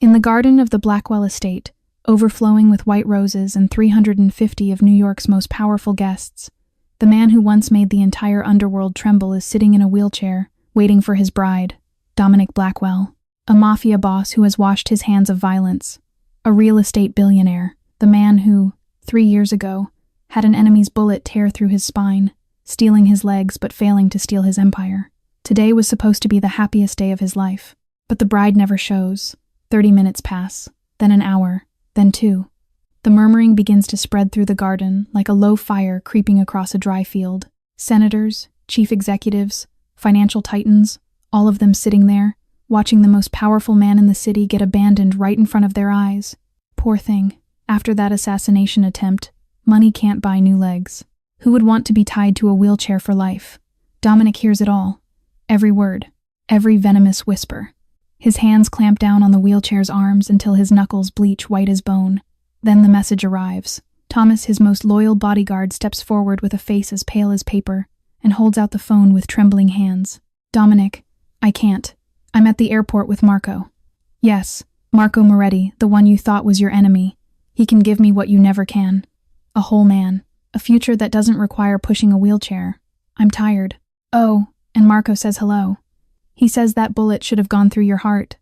In the garden of the Blackwell estate, overflowing with white roses and 350 of New York's most powerful guests, the man who once made the entire underworld tremble is sitting in a wheelchair, waiting for his bride, Dominic Blackwell, a mafia boss who has washed his hands of violence, a real estate billionaire, the man who, 3 years ago, had an enemy's bullet tear through his spine, stealing his legs but failing to steal his empire. Today was supposed to be the happiest day of his life, but the bride never shows. 30 minutes pass, then an hour, then 2. The murmuring begins to spread through the garden like a low fire creeping across a dry field. Senators, chief executives, financial titans, all of them sitting there, watching the most powerful man in the city get abandoned right in front of their eyes. Poor thing. After that assassination attempt, money can't buy new legs. Who would want to be tied to a wheelchair for life? Dominic hears it all. Every word. Every venomous whisper. His hands clamp down on the wheelchair's arms until his knuckles bleach white as bone. Then the message arrives. Thomas, his most loyal bodyguard, steps forward with a face as pale as paper and holds out the phone with trembling hands. Dominic, I can't. I'm at the airport with Marco. Yes, Marco Moretti, the one you thought was your enemy. He can give me what you never can. A whole man. A future that doesn't require pushing a wheelchair. I'm tired. Oh, and Marco says hello. He says that bullet should have gone through your heart.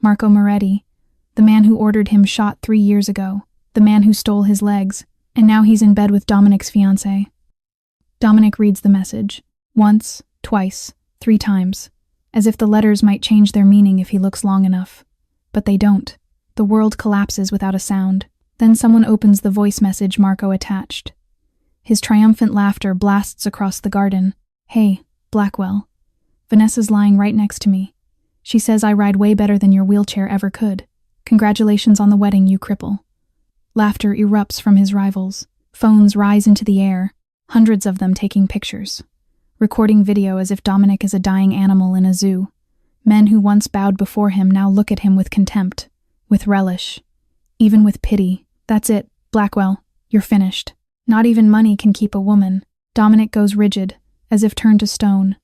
Marco Moretti, the man who ordered him shot 3 years ago, the man who stole his legs, and now he's in bed with Dominic's fiancée. Dominic reads the message. Once, twice, 3 times, as if the letters might change their meaning if he looks long enough. But they don't. The world collapses without a sound. Then someone opens the voice message Marco attached. His triumphant laughter blasts across the garden. Hey, Blackwell. Vanessa's lying right next to me. She says I ride way better than your wheelchair ever could. Congratulations on the wedding, you cripple. Laughter erupts from his rivals. Phones rise into the air, hundreds of them taking pictures, recording video as if Dominic is a dying animal in a zoo. Men who once bowed before him now look at him with contempt, with relish, even with pity. That's it, Blackwell, you're finished. Not even money can keep a woman. Dominic goes rigid, as if turned to stone.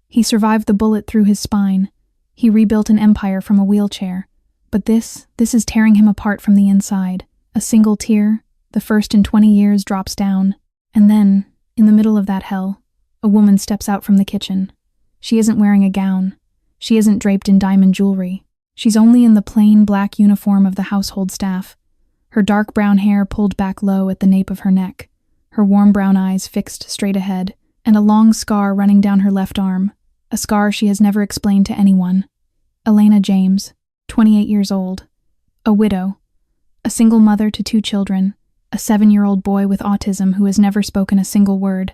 He survived the bullet through his spine. He rebuilt an empire from a wheelchair. But this is tearing him apart from the inside. A single tear, the first in 20 years, drops down. And then, in the middle of that hell, a woman steps out from the kitchen. She isn't wearing a gown. She isn't draped in diamond jewelry. She's only in the plain black uniform of the household staff. Her dark brown hair pulled back low at the nape of her neck, her warm brown eyes fixed straight ahead, and a long scar running down her left arm, a scar she has never explained to anyone. Elena James, 28 years old, a widow, a single mother to 2 children, a 7-year-old boy with autism who has never spoken a single word,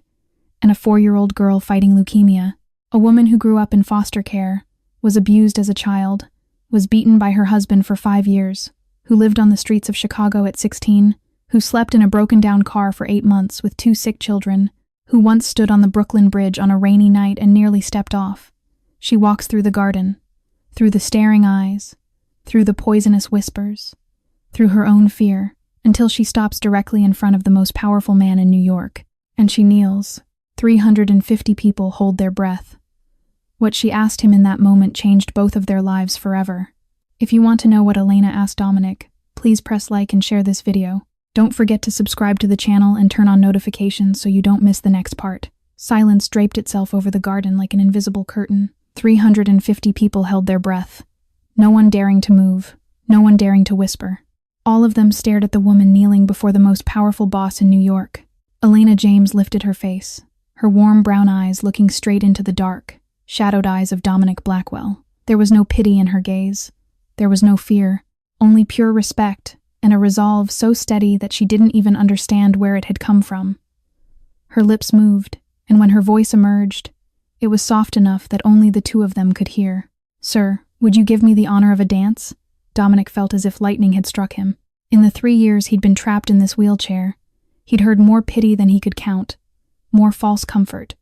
and a 4-year-old girl fighting leukemia, a woman who grew up in foster care, was abused as a child, was beaten by her husband for 5 years, who lived on the streets of Chicago at 16, who slept in a broken-down car for 8 months with 2 sick children, who once stood on the Brooklyn Bridge on a rainy night and nearly stepped off. She walks through the garden, through the staring eyes, through the poisonous whispers, through her own fear, until she stops directly in front of the most powerful man in New York, and she kneels. 350 people hold their breath. What she asked him in that moment changed both of their lives forever. If you want to know what Elena asked Dominic, please press like and share this video. Don't forget to subscribe to the channel and turn on notifications so you don't miss the next part. Silence draped itself over the garden like an invisible curtain. 350 people held their breath. No one daring to move, no one daring to whisper. All of them stared at the woman kneeling before the most powerful boss in New York. Elena James lifted her face, her warm brown eyes looking straight into the dark, shadowed eyes of Dominic Blackwell. There was no pity in her gaze. There was no fear, only pure respect, and a resolve so steady that she didn't even understand where it had come from. Her lips moved, and when her voice emerged, it was soft enough that only the 2 of them could hear. Sir, would you give me the honor of a dance? Dominic felt as if lightning had struck him. In the 3 years he'd been trapped in this wheelchair, he'd heard more pity than he could count, more false comfort,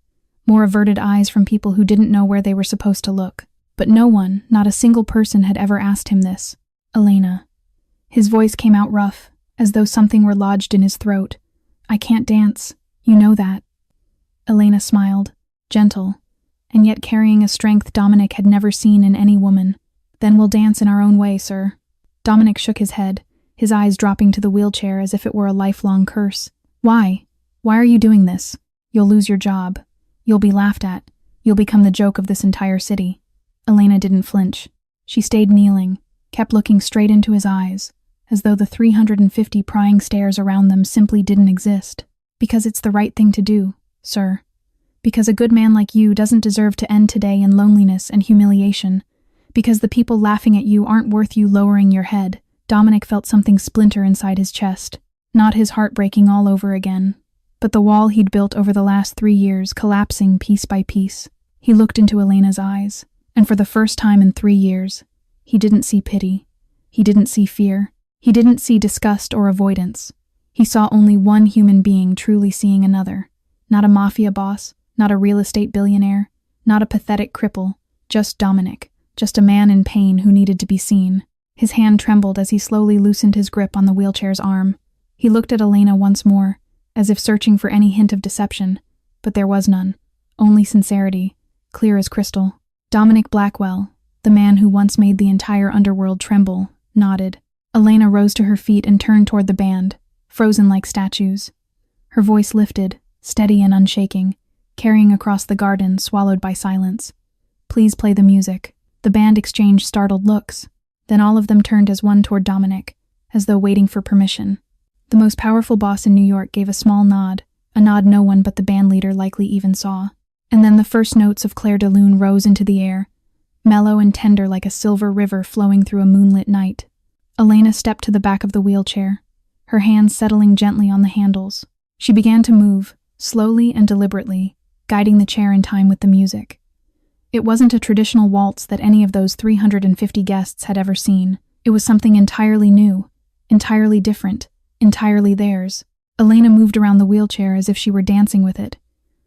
more averted eyes from people who didn't know where they were supposed to look. But no one, not a single person, had ever asked him this. Elena. His voice came out rough, as though something were lodged in his throat. I can't dance. You know that. Elena smiled, gentle, and yet carrying a strength Dominic had never seen in any woman. Then we'll dance in our own way, sir. Dominic shook his head, his eyes dropping to the wheelchair as if it were a lifelong curse. Why? Why are you doing this? You'll lose your job. You'll be laughed at. You'll become the joke of this entire city. Elena didn't flinch. She stayed kneeling, kept looking straight into his eyes, as though the 350 prying stares around them simply didn't exist. Because it's the right thing to do, sir. Because a good man like you doesn't deserve to end today in loneliness and humiliation. Because the people laughing at you aren't worth you lowering your head. Dominic felt something splinter inside his chest. Not his heart breaking all over again, but the wall he'd built over the last 3 years collapsing piece by piece. He looked into Elena's eyes, and for the first time in 3 years, he didn't see pity. He didn't see fear. He didn't see disgust or avoidance. He saw only one human being truly seeing another. Not a mafia boss, not a real estate billionaire, not a pathetic cripple, just Dominic, just a man in pain who needed to be seen. His hand trembled as he slowly loosened his grip on the wheelchair's arm. He looked at Elena once more, as if searching for any hint of deception, but there was none. Only sincerity, clear as crystal. Dominic Blackwell, the man who once made the entire underworld tremble, nodded. Elena rose to her feet and turned toward the band, frozen like statues. Her voice lifted, steady and unshaking, carrying across the garden, swallowed by silence. Please play the music. The band exchanged startled looks. Then all of them turned as one toward Dominic, as though waiting for permission. The most powerful boss in New York gave a small nod, a nod no one but the bandleader likely even saw. And then the first notes of Clair de Lune rose into the air, mellow and tender like a silver river flowing through a moonlit night. Elena stepped to the back of the wheelchair, her hands settling gently on the handles. She began to move, slowly and deliberately, guiding the chair in time with the music. It wasn't a traditional waltz that any of those 350 guests had ever seen. It was something entirely new, entirely different, entirely theirs. Elena moved around the wheelchair as if she were dancing with it,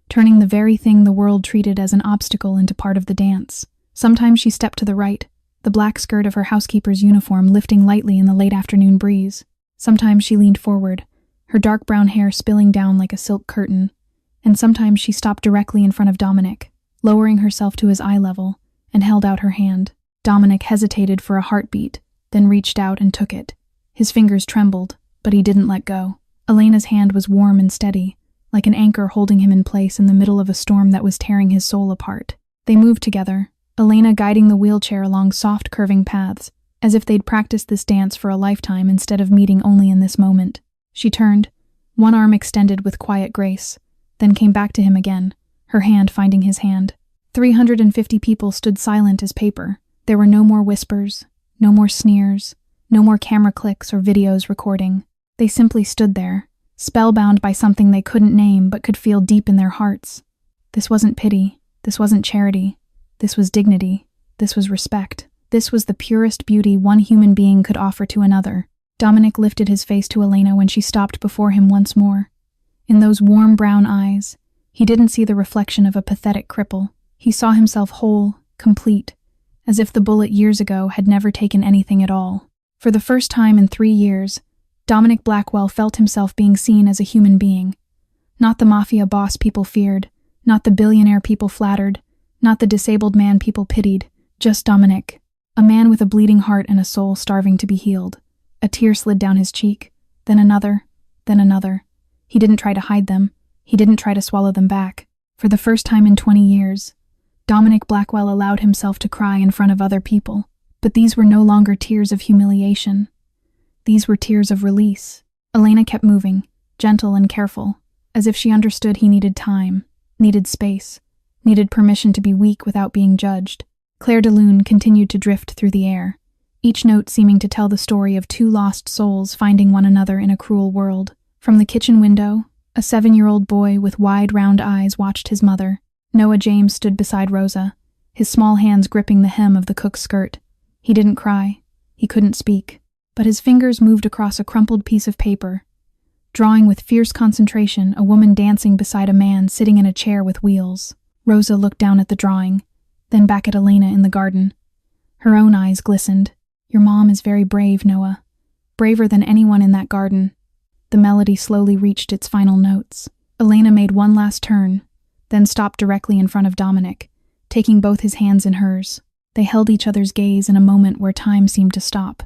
turning the very thing the world treated as an obstacle into part of the dance. Sometimes she stepped to the right, the black skirt of her housekeeper's uniform lifting lightly in the late afternoon breeze. Sometimes she leaned forward, her dark brown hair spilling down like a silk curtain, and sometimes she stopped directly in front of Dominic, lowering herself to his eye level, and held out her hand. Dominic hesitated for a heartbeat, then reached out and took it. His fingers trembled, but he didn't let go. Elena's hand was warm and steady, like an anchor holding him in place in the middle of a storm that was tearing his soul apart. They moved together, Elena guiding the wheelchair along soft curving paths, as if they'd practiced this dance for a lifetime instead of meeting only in this moment. She turned, one arm extended with quiet grace, then came back to him again, her hand finding his hand. 350 people stood silent as paper. There were no more whispers, no more sneers, no more camera clicks or videos recording. They simply stood there, spellbound by something they couldn't name but could feel deep in their hearts. This wasn't pity. This wasn't charity. This was dignity. This was respect. This was the purest beauty one human being could offer to another. Dominic lifted his face to Elena when she stopped before him once more. In those warm brown eyes, he didn't see the reflection of a pathetic cripple. He saw himself whole, complete, as if the bullet years ago had never taken anything at all. For the first time in 3 years, Dominic Blackwell felt himself being seen as a human being. Not the mafia boss people feared, not the billionaire people flattered, not the disabled man people pitied, just Dominic, a man with a bleeding heart and a soul starving to be healed. A tear slid down his cheek, then another, then another. He didn't try to hide them. He didn't try to swallow them back. For the first time in 20 years, Dominic Blackwell allowed himself to cry in front of other people. But these were no longer tears of humiliation. These were tears of release. Elena kept moving, gentle and careful, as if she understood he needed time, needed space, needed permission to be weak without being judged. Clair de Lune continued to drift through the air, each note seeming to tell the story of 2 lost souls finding one another in a cruel world. From the kitchen window, a 7-year-old boy with wide, round eyes watched his mother. Noah James stood beside Rosa, his small hands gripping the hem of the cook's skirt. He didn't cry. He couldn't speak. But his fingers moved across a crumpled piece of paper, drawing with fierce concentration a woman dancing beside a man sitting in a chair with wheels. Rosa looked down at the drawing, then back at Elena in the garden. Her own eyes glistened. Your mom is very brave, Noah. Braver than anyone in that garden. The melody slowly reached its final notes. Elena made one last turn, then stopped directly in front of Dominic, taking both his hands in hers. They held each other's gaze in a moment where time seemed to stop.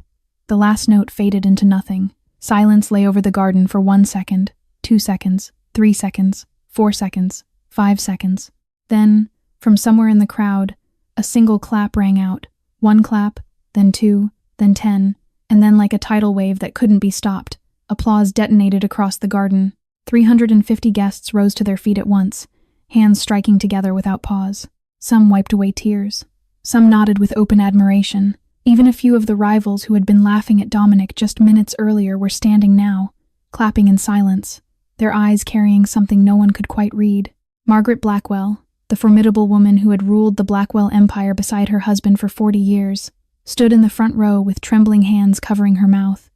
The last note faded into nothing. Silence lay over the garden for 1 second, 2 seconds, 3 seconds, 4 seconds, 5 seconds. Then, from somewhere in the crowd, a single clap rang out. 1 clap, then 2, then 10, and then like a tidal wave that couldn't be stopped, applause detonated across the garden. 350 guests rose to their feet at once, hands striking together without pause. Some wiped away tears. Some nodded with open admiration. Even a few of the rivals who had been laughing at Dominic just minutes earlier were standing now, clapping in silence, their eyes carrying something no one could quite read. Margaret Blackwell, the formidable woman who had ruled the Blackwell empire beside her husband for 40 years, stood in the front row with trembling hands covering her mouth.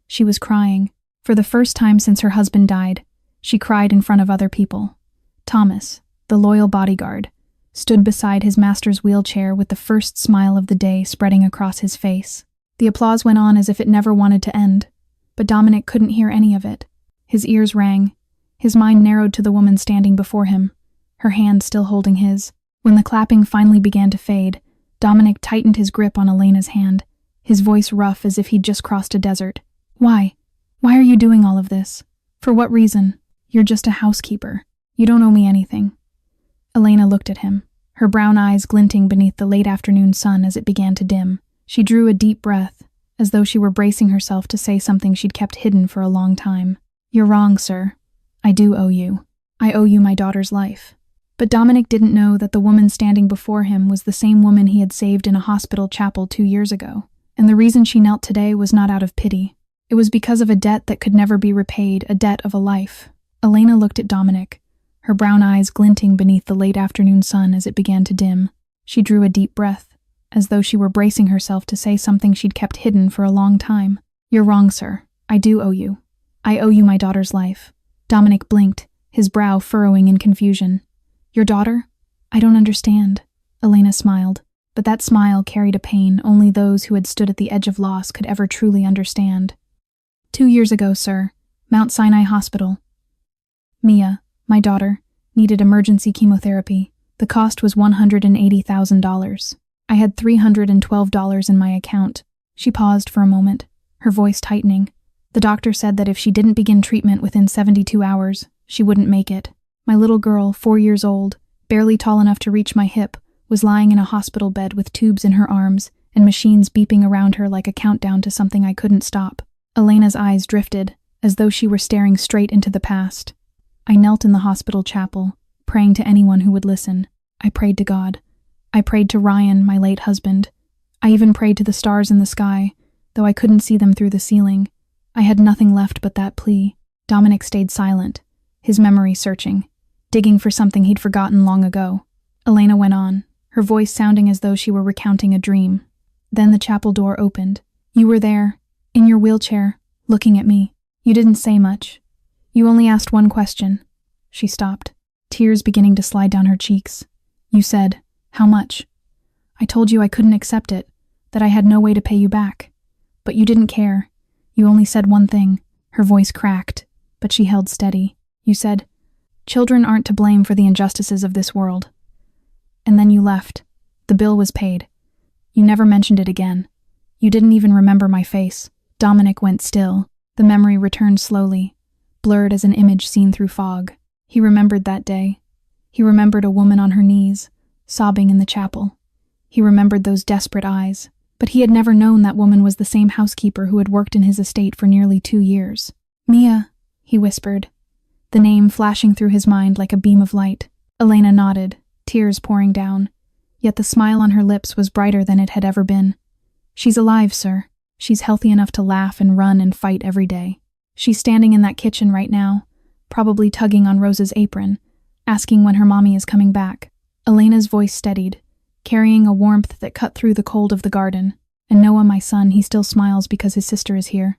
She was crying. For the first time since her husband died, she cried in front of other people. Thomas, the loyal bodyguard, stood beside his master's wheelchair with the first smile of the day spreading across his face. The applause went on as if it never wanted to end, but Dominic couldn't hear any of it. His ears rang. His mind narrowed to the woman standing before him, her hand still holding his. When the clapping finally began to fade, Dominic tightened his grip on Elena's hand, his voice rough as if he'd just crossed a desert. Why? Why are you doing all of this? For what reason? You're just a housekeeper. You don't owe me anything. Elena looked at him, her brown eyes glinting beneath the late afternoon sun as it began to dim. She drew a deep breath, as though she were bracing herself to say something she'd kept hidden for a long time. You're wrong, sir. I do owe you. I owe you my daughter's life. But Dominic didn't know that the woman standing before him was the same woman he had saved in a hospital chapel 2 years ago, and the reason she knelt today was not out of pity. It was because of a debt that could never be repaid, a debt of a life. Elena looked at Dominic, her brown eyes glinting beneath the late afternoon sun as it began to dim. She drew a deep breath, as though she were bracing herself to say something she'd kept hidden for a long time. You're wrong, sir. I do owe you. I owe you my daughter's life. Dominic blinked, his brow furrowing in confusion. Your daughter? I don't understand. Elena smiled, but that smile carried a pain only those who had stood at the edge of loss could ever truly understand. 2 years ago, sir, Mount Sinai Hospital. Mia, my daughter, needed emergency chemotherapy. The cost was $180,000. I had $312 in my account. She paused for a moment, her voice tightening. The doctor said that if she didn't begin treatment within 72 hours, she wouldn't make it. My little girl, 4 years old, barely tall enough to reach my hip, was lying in a hospital bed with tubes in her arms and machines beeping around her like a countdown to something I couldn't stop. Elena's eyes drifted, as though she were staring straight into the past. I knelt in the hospital chapel, praying to anyone who would listen. I prayed to God. I prayed to Ryan, my late husband. I even prayed to the stars in the sky, though I couldn't see them through the ceiling. I had nothing left but that plea. Dominic stayed silent, his memory searching, digging for something he'd forgotten long ago. Elena went on, her voice sounding as though she were recounting a dream. Then the chapel door opened. You were there, in your wheelchair, looking at me. You didn't say much. You only asked one question. She stopped, tears beginning to slide down her cheeks. You said, how much? I told you I couldn't accept it, that I had no way to pay you back. But you didn't care. You only said one thing. Her voice cracked, but she held steady. You said, children aren't to blame for the injustices of this world. And then you left. The bill was paid. You never mentioned it again. You didn't even remember my face. Dominic went still. The memory returned slowly, blurred as an image seen through fog. He remembered that day. He remembered a woman on her knees, sobbing in the chapel. He remembered those desperate eyes, but he had never known that woman was the same housekeeper who had worked in his estate for nearly 2 years. Mia, he whispered, the name flashing through his mind like a beam of light. Elena nodded, tears pouring down, yet the smile on her lips was brighter than it had ever been. She's alive, sir. She's healthy enough to laugh and run and fight every day. She's standing in that kitchen right now, probably tugging on Rose's apron, asking when her mommy is coming back. Elena's voice steadied, carrying a warmth that cut through the cold of the garden. And Noah, my son, he still smiles because his sister is here.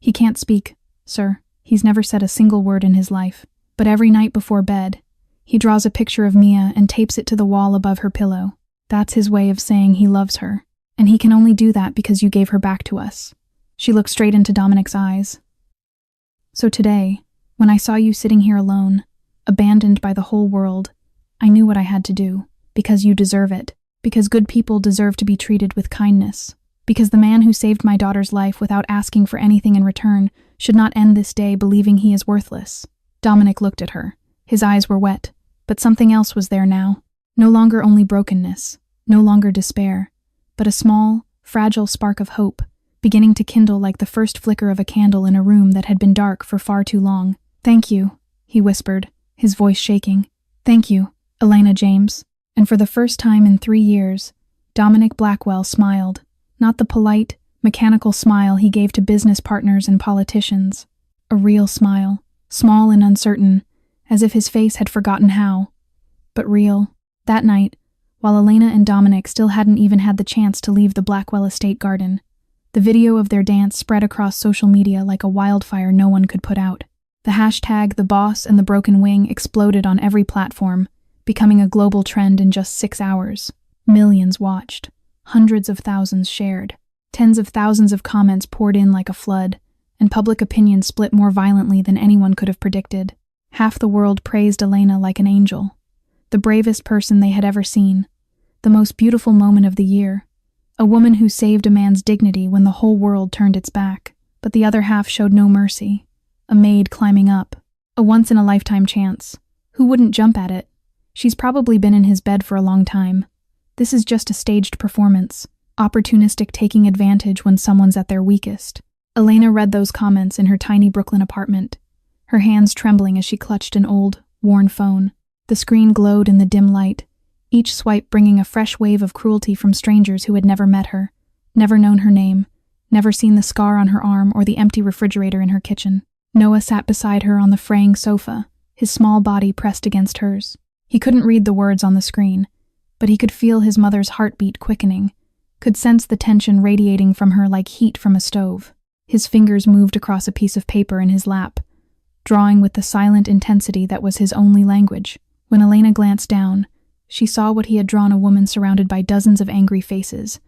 He can't speak, sir. He's never said a single word in his life. But every night before bed, he draws a picture of Mia and tapes it to the wall above her pillow. That's his way of saying he loves her. And he can only do that because you gave her back to us. She looked straight into Dominic's eyes. So today, when I saw you sitting here alone, abandoned by the whole world, I knew what I had to do. Because you deserve it. Because good people deserve to be treated with kindness. because the man who saved my daughter's life without asking for anything in return should not end this day believing he is worthless." Dominic looked at her. His eyes were wet, but something else was there now. No longer only brokenness, no longer despair, but a small, fragile spark of hope, beginning to kindle like the first flicker of a candle in a room that had been dark for far too long. "Thank you," he whispered, his voice shaking. "Thank you, Elena James." And for the first time in 3 years, Dominic Blackwell smiled, not the polite, mechanical smile he gave to business partners and politicians. A real smile, small and uncertain, as if his face had forgotten how. But real. That night, while Elena and Dominic still hadn't even had the chance to leave the Blackwell estate garden, the video of their dance spread across social media like a wildfire no one could put out. The hashtag "The Boss and the Broken Wing" exploded on every platform, becoming a global trend in just 6 hours. Millions watched, hundreds of thousands shared, tens of thousands of comments poured in like a flood, and public opinion split more violently than anyone could have predicted. Half the world praised Elena like an angel, the bravest person they had ever seen, the most beautiful moment of the year, a woman who saved a man's dignity when the whole world turned its back. But the other half showed no mercy. A maid climbing up, a once-in-a-lifetime chance. Who wouldn't jump at it? She's probably been in his bed for a long time. This is just a staged performance, opportunistic taking advantage when someone's at their weakest. Elena read those comments in her tiny Brooklyn apartment, her hands trembling as she clutched an old, worn phone. The screen glowed in the dim light, each swipe bringing a fresh wave of cruelty from strangers who had never met her, never known her name, never seen the scar on her arm or the empty refrigerator in her kitchen. Noah sat beside her on the fraying sofa, his small body pressed against hers. He couldn't read the words on the screen, but he could feel his mother's heartbeat quickening, could sense the tension radiating from her like heat from a stove. His fingers moved across a piece of paper in his lap, drawing with the silent intensity that was his only language. When Elena glanced down, she saw what he had drawn: a woman surrounded by dozens of angry faces,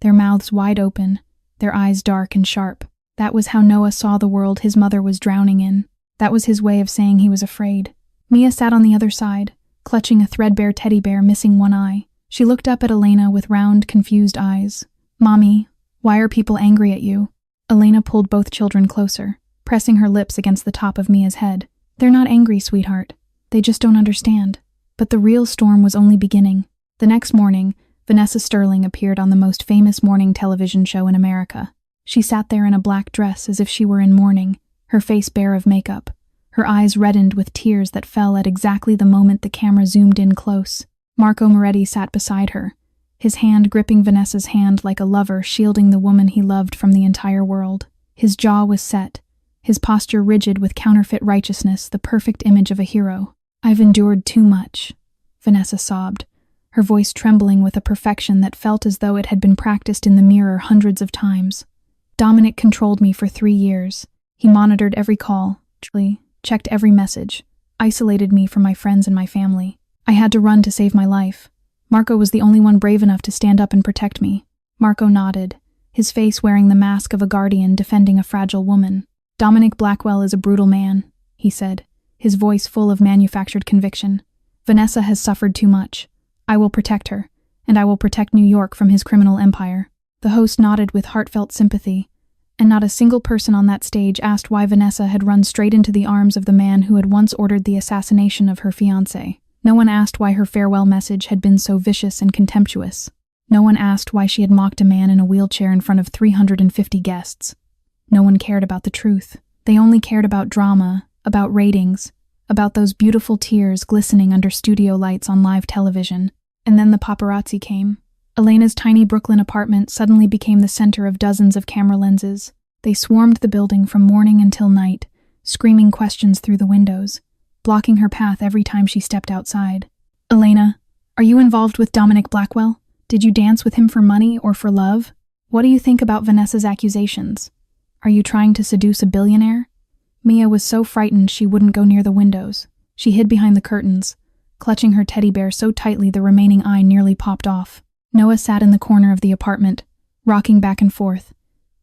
their mouths wide open, their eyes dark and sharp. That was how Noah saw the world his mother was drowning in. That was his way of saying he was afraid. Mia sat on the other side, clutching a threadbare teddy bear missing one eye. She looked up at Elena with round, confused eyes. "Mommy, why are people angry at you?" Elena pulled both children closer, pressing her lips against the top of Mia's head. "They're not angry, sweetheart. They just don't understand." But the real storm was only beginning. The next morning, Vanessa Sterling appeared on the most famous morning television show in America. She sat there in a black dress as if she were in mourning, her face bare of makeup, her eyes reddened with tears that fell at exactly the moment the camera zoomed in close. Marco Moretti sat beside her, his hand gripping Vanessa's hand like a lover shielding the woman he loved from the entire world. His jaw was set, his posture rigid with counterfeit righteousness, the perfect image of a hero. "I've endured too much," Vanessa sobbed, her voice trembling with a perfection that felt as though it had been practiced in the mirror hundreds of times. "Dominic controlled me for 3 years. He monitored every call, checked every message, isolated me from my friends and my family. I had to run to save my life. Marco was the only one brave enough to stand up and protect me." Marco nodded, his face wearing the mask of a guardian defending a fragile woman. "Dominic Blackwell is a brutal man," he said, his voice full of manufactured conviction. "Vanessa has suffered too much. I will protect her, and I will protect New York from his criminal empire." The host nodded with heartfelt sympathy, and not a single person on that stage asked why Vanessa had run straight into the arms of the man who had once ordered the assassination of her fiancé. No one asked why her farewell message had been so vicious and contemptuous. No one asked why she had mocked a man in a wheelchair in front of 350 guests. No one cared about the truth. They only cared about drama, about ratings, about those beautiful tears glistening under studio lights on live television. And then the paparazzi came. Elena's tiny Brooklyn apartment suddenly became the center of dozens of camera lenses. They swarmed the building from morning until night, screaming questions through the windows, blocking her path every time she stepped outside. "Elena, are you involved with Dominic Blackwell? Did you dance with him for money or for love? What do you think about Vanessa's accusations? Are you trying to seduce a billionaire?" Mia was so frightened she wouldn't go near the windows. She hid behind the curtains, clutching her teddy bear so tightly the remaining eye nearly popped off. Noah sat in the corner of the apartment, rocking back and forth,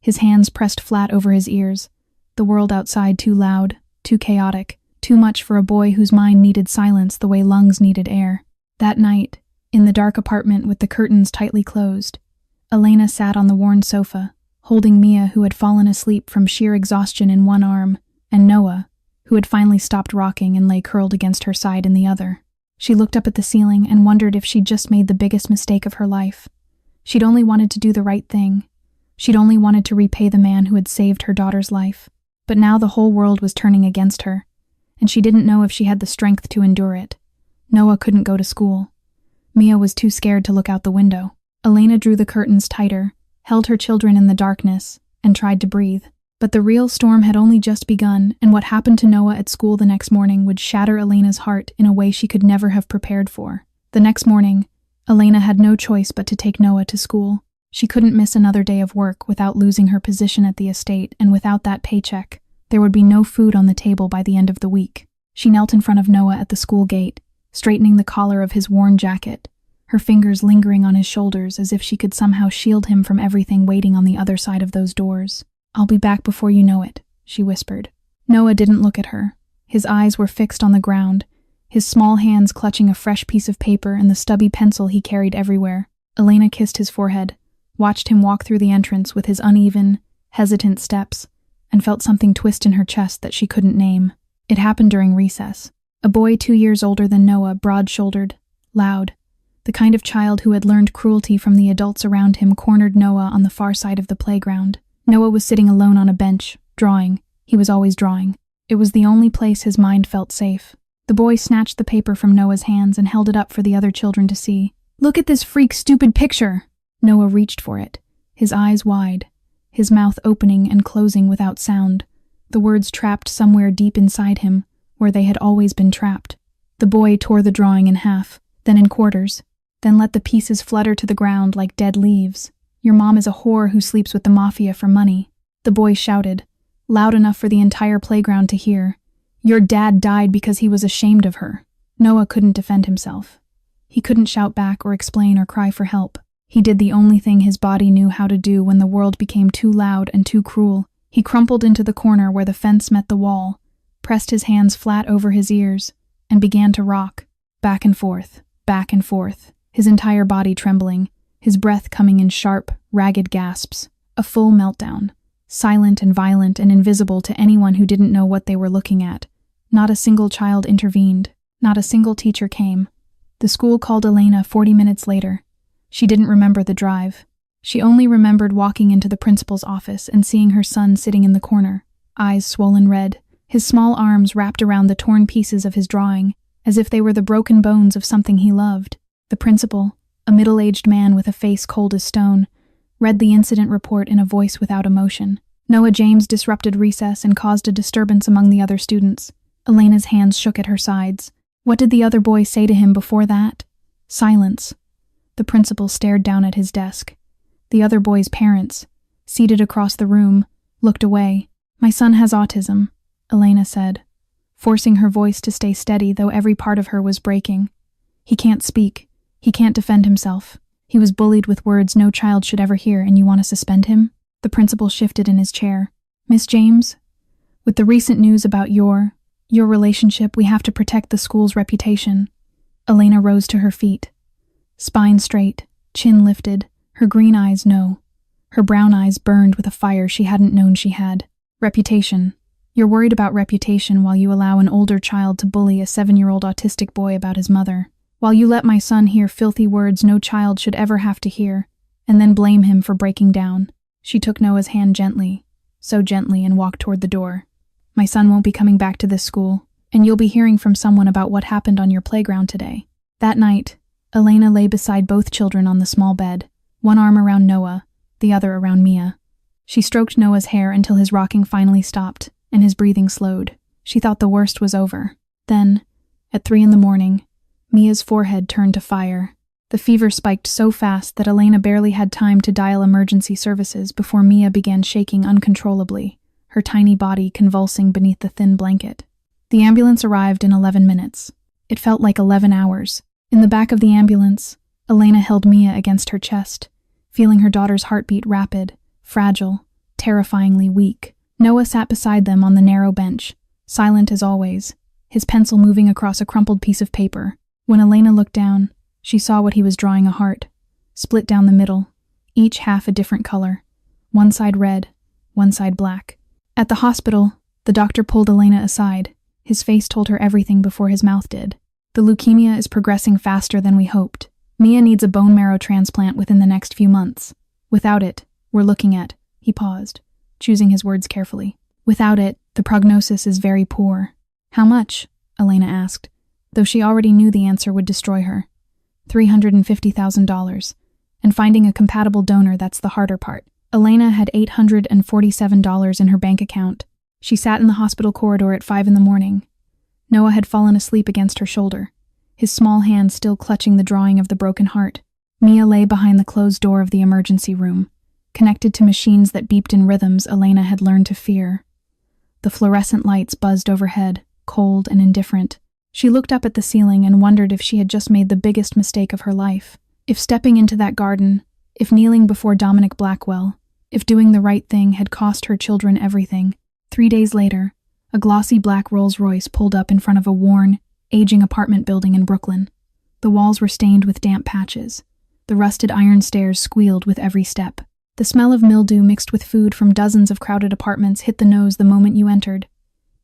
his hands pressed flat over his ears, the world outside too loud, too chaotic, too much for a boy whose mind needed silence the way lungs needed air. That night, in the dark apartment with the curtains tightly closed, Elena sat on the worn sofa, holding Mia, who had fallen asleep from sheer exhaustion, in one arm, and Noah, who had finally stopped rocking and lay curled against her side in the other. She looked up at the ceiling and wondered if she'd just made the biggest mistake of her life. She'd only wanted to do the right thing. She'd only wanted to repay the man who had saved her daughter's life. But now the whole world was turning against her, and she didn't know if she had the strength to endure it. Noah couldn't go to school. Mia was too scared to look out the window. Elena drew the curtains tighter, held her children in the darkness, and tried to breathe. But the real storm had only just begun, and what happened to Noah at school the next morning would shatter Elena's heart in a way she could never have prepared for. The next morning, Elena had no choice but to take Noah to school. She couldn't miss another day of work without losing her position at the estate, and without that paycheck, there would be no food on the table by the end of the week. She knelt in front of Noah at the school gate, straightening the collar of his worn jacket, her fingers lingering on his shoulders as if she could somehow shield him from everything waiting on the other side of those doors. "I'll be back before you know it," she whispered. Noah didn't look at her. His eyes were fixed on the ground, his small hands clutching a fresh piece of paper and the stubby pencil he carried everywhere. Elena kissed his forehead, watched him walk through the entrance with his uneven, hesitant steps, and felt something twist in her chest that she couldn't name. It happened during recess. A boy 2 years older than Noah, broad-shouldered, loud, the kind of child who had learned cruelty from the adults around him, cornered Noah on the far side of the playground. Noah was sitting alone on a bench, drawing. He was always drawing. It was the only place his mind felt safe. The boy snatched the paper from Noah's hands and held it up for the other children to see. "Look at this freak's stupid picture!" Noah reached for it, his eyes wide, his mouth opening and closing without sound, the words trapped somewhere deep inside him, where they had always been trapped. The boy tore the drawing in half, then in quarters, then let the pieces flutter to the ground like dead leaves. "Your mom is a whore who sleeps with the mafia for money," the boy shouted, loud enough for the entire playground to hear. "Your dad died because he was ashamed of her." Noah couldn't defend himself. He couldn't shout back or explain or cry for help. He did the only thing his body knew how to do when the world became too loud and too cruel. He crumpled into the corner where the fence met the wall, pressed his hands flat over his ears, and began to rock, back and forth, his entire body trembling, his breath coming in sharp, ragged gasps. A full meltdown, silent and violent and invisible to anyone who didn't know what they were looking at. Not a single child intervened. Not a single teacher came. The school called Elena 40 minutes later. She didn't remember the drive. She only remembered walking into the principal's office and seeing her son sitting in the corner, eyes swollen red, his small arms wrapped around the torn pieces of his drawing, as if they were the broken bones of something he loved. The principal, a middle-aged man with a face cold as stone, read the incident report in a voice without emotion. Elena James disrupted recess and caused a disturbance among the other students. Elena's hands shook at her sides. What did the other boy say to him before that? Silence. The principal stared down at his desk. The other boy's parents, seated across the room, looked away. "My son has autism," Elena said, forcing her voice to stay steady though every part of her was breaking. "He can't speak. He can't defend himself. He was bullied with words no child should ever hear, and you want to suspend him?" The principal shifted in his chair. "Miss James, with the recent news about your relationship, we have to protect the school's reputation." Elena rose to her feet. Spine straight, chin lifted, her green eyes her brown eyes burned with a fire she hadn't known she had. "Reputation. You're worried about reputation while you allow an older child to bully a 7-year-old autistic boy about his mother. While you let my son hear filthy words no child should ever have to hear, and then blame him for breaking down." She took Noah's hand gently, so gently, and walked toward the door. "My son won't be coming back to this school, and you'll be hearing from someone about what happened on your playground today." That night, Elena lay beside both children on the small bed, one arm around Noah, the other around Mia. She stroked Noah's hair until his rocking finally stopped, and his breathing slowed. She thought the worst was over. Then, at 3 a.m, Mia's forehead turned to fire. The fever spiked so fast that Elena barely had time to dial emergency services before Mia began shaking uncontrollably, her tiny body convulsing beneath the thin blanket. The ambulance arrived in 11 minutes. It felt like 11 hours. In the back of the ambulance, Elena held Mia against her chest, feeling her daughter's heartbeat rapid, fragile, terrifyingly weak. Noah sat beside them on the narrow bench, silent as always, his pencil moving across a crumpled piece of paper. When Elena looked down, she saw what he was drawing: a heart, split down the middle, each half a different color. One side red, one side black. At the hospital, the doctor pulled Elena aside. His face told her everything before his mouth did. The leukemia is progressing faster than we hoped. Mia needs a bone marrow transplant within the next few months. Without it, we're looking at, he paused, choosing his words carefully. Without it, the prognosis is very poor. How much? Elena asked, though she already knew the answer would destroy her. $350,000. And finding a compatible donor, that's the harder part. Elena had $847 in her bank account. She sat in the hospital corridor at 5 a.m. Noah had fallen asleep against her shoulder, his small hand still clutching the drawing of the broken heart. Mia lay behind the closed door of the emergency room, connected to machines that beeped in rhythms Elena had learned to fear. The fluorescent lights buzzed overhead, cold and indifferent. She looked up at the ceiling and wondered if she had just made the biggest mistake of her life. If stepping into that garden, if kneeling before Dominic Blackwell, if doing the right thing had cost her children everything. 3 days later, a glossy black Rolls-Royce pulled up in front of a worn, aging apartment building in Brooklyn. The walls were stained with damp patches. The rusted iron stairs squealed with every step. The smell of mildew mixed with food from dozens of crowded apartments hit the nose the moment you entered.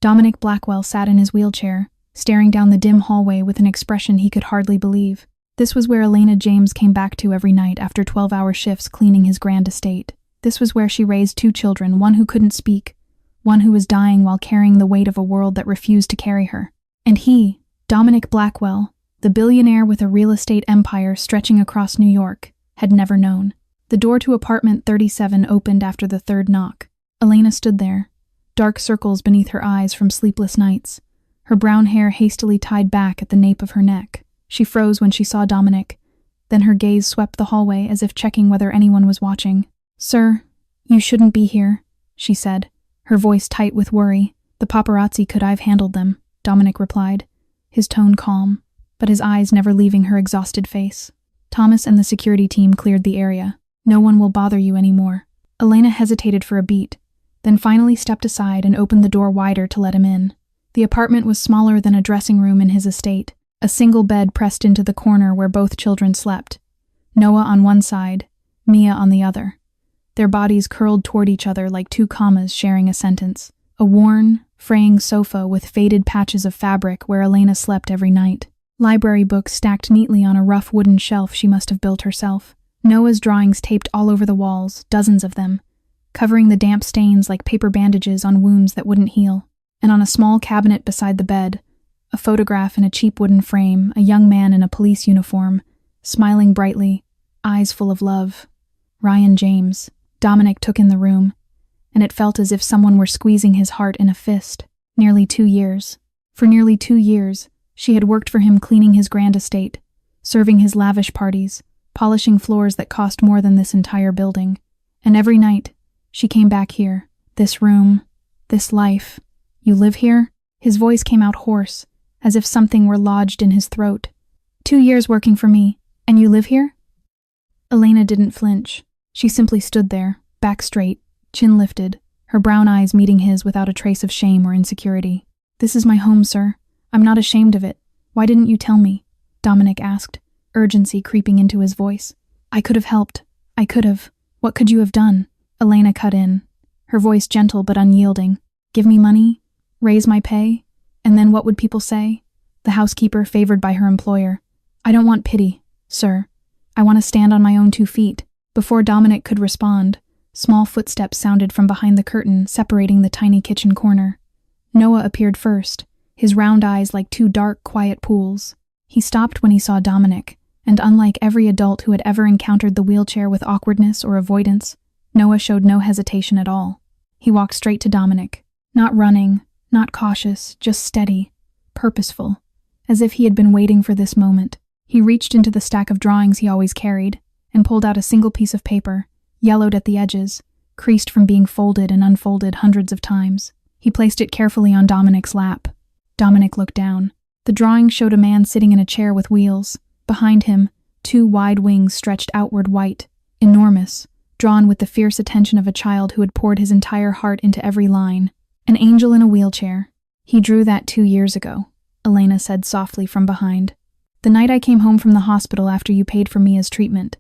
Dominic Blackwell sat in his wheelchair, staring down the dim hallway with an expression he could hardly believe. This was where Elena James came back to every night after 12-hour shifts cleaning his grand estate. This was where she raised 2 children, one who couldn't speak, one who was dying while carrying the weight of a world that refused to carry her. And he, Dominic Blackwell, the billionaire with a real estate empire stretching across New York, had never known. The door to apartment 37 opened after the third knock. Elena stood there, dark circles beneath her eyes from sleepless nights, her brown hair hastily tied back at the nape of her neck. She froze when she saw Dominic, then her gaze swept the hallway as if checking whether anyone was watching. "Sir, you shouldn't be here," she said, her voice tight with worry. "The paparazzi could I've handled them," Dominic replied, his tone calm, but his eyes never leaving her exhausted face. "Thomas and the security team cleared the area. No one will bother you anymore." Elena hesitated for a beat, then finally stepped aside and opened the door wider to let him in. The apartment was smaller than a dressing room in his estate, a single bed pressed into the corner where both children slept. Noah on one side, Mia on the other. Their bodies curled toward each other like 2 commas sharing a sentence. A worn, fraying sofa with faded patches of fabric where Elena slept every night. Library books stacked neatly on a rough wooden shelf she must have built herself. Noah's drawings taped all over the walls, dozens of them, covering the damp stains like paper bandages on wounds that wouldn't heal. And on a small cabinet beside the bed, a photograph in a cheap wooden frame, a young man in a police uniform, smiling brightly, eyes full of love. Ryan James. Dominic took in the room, and it felt as if someone were squeezing his heart in a fist. Nearly 2 years. For nearly 2 years, she had worked for him cleaning his grand estate, serving his lavish parties, polishing floors that cost more than this entire building. And every night, she came back here. This room, this life. "You live here?" His voice came out hoarse, as if something were lodged in his throat. 2 years working for me, and you live here? Elena didn't flinch. She simply stood there, back straight, chin lifted, her brown eyes meeting his without a trace of shame or insecurity. "This is my home, sir. I'm not ashamed of it. Why didn't you tell me?" Dominic asked, urgency creeping into his voice. "I could have helped. I could have. What could you have done?" Elena cut in, her voice gentle but unyielding. "Give me money? Raise my pay? And then what would people say?" The housekeeper favored by her employer. "I don't want pity, sir. I want to stand on my own 2 feet. Before Dominic could respond, small footsteps sounded from behind the curtain separating the tiny kitchen corner. Noah appeared first, his round eyes like 2 dark, quiet pools. He stopped when he saw Dominic, and unlike every adult who had ever encountered the wheelchair with awkwardness or avoidance, Noah showed no hesitation at all. He walked straight to Dominic, not running, not cautious, just steady, purposeful, as if he had been waiting for this moment. He reached into the stack of drawings he always carried and pulled out a single piece of paper, yellowed at the edges, creased from being folded and unfolded hundreds of times. He placed it carefully on Dominic's lap. Dominic looked down. The drawing showed a man sitting in a chair with wheels. Behind him, 2 wide wings stretched outward white, enormous, drawn with the fierce attention of a child who had poured his entire heart into every line. "An angel in a wheelchair. He drew that 2 years ago," Elena said softly from behind. "The night I came home from the hospital after you paid for Mia's treatment.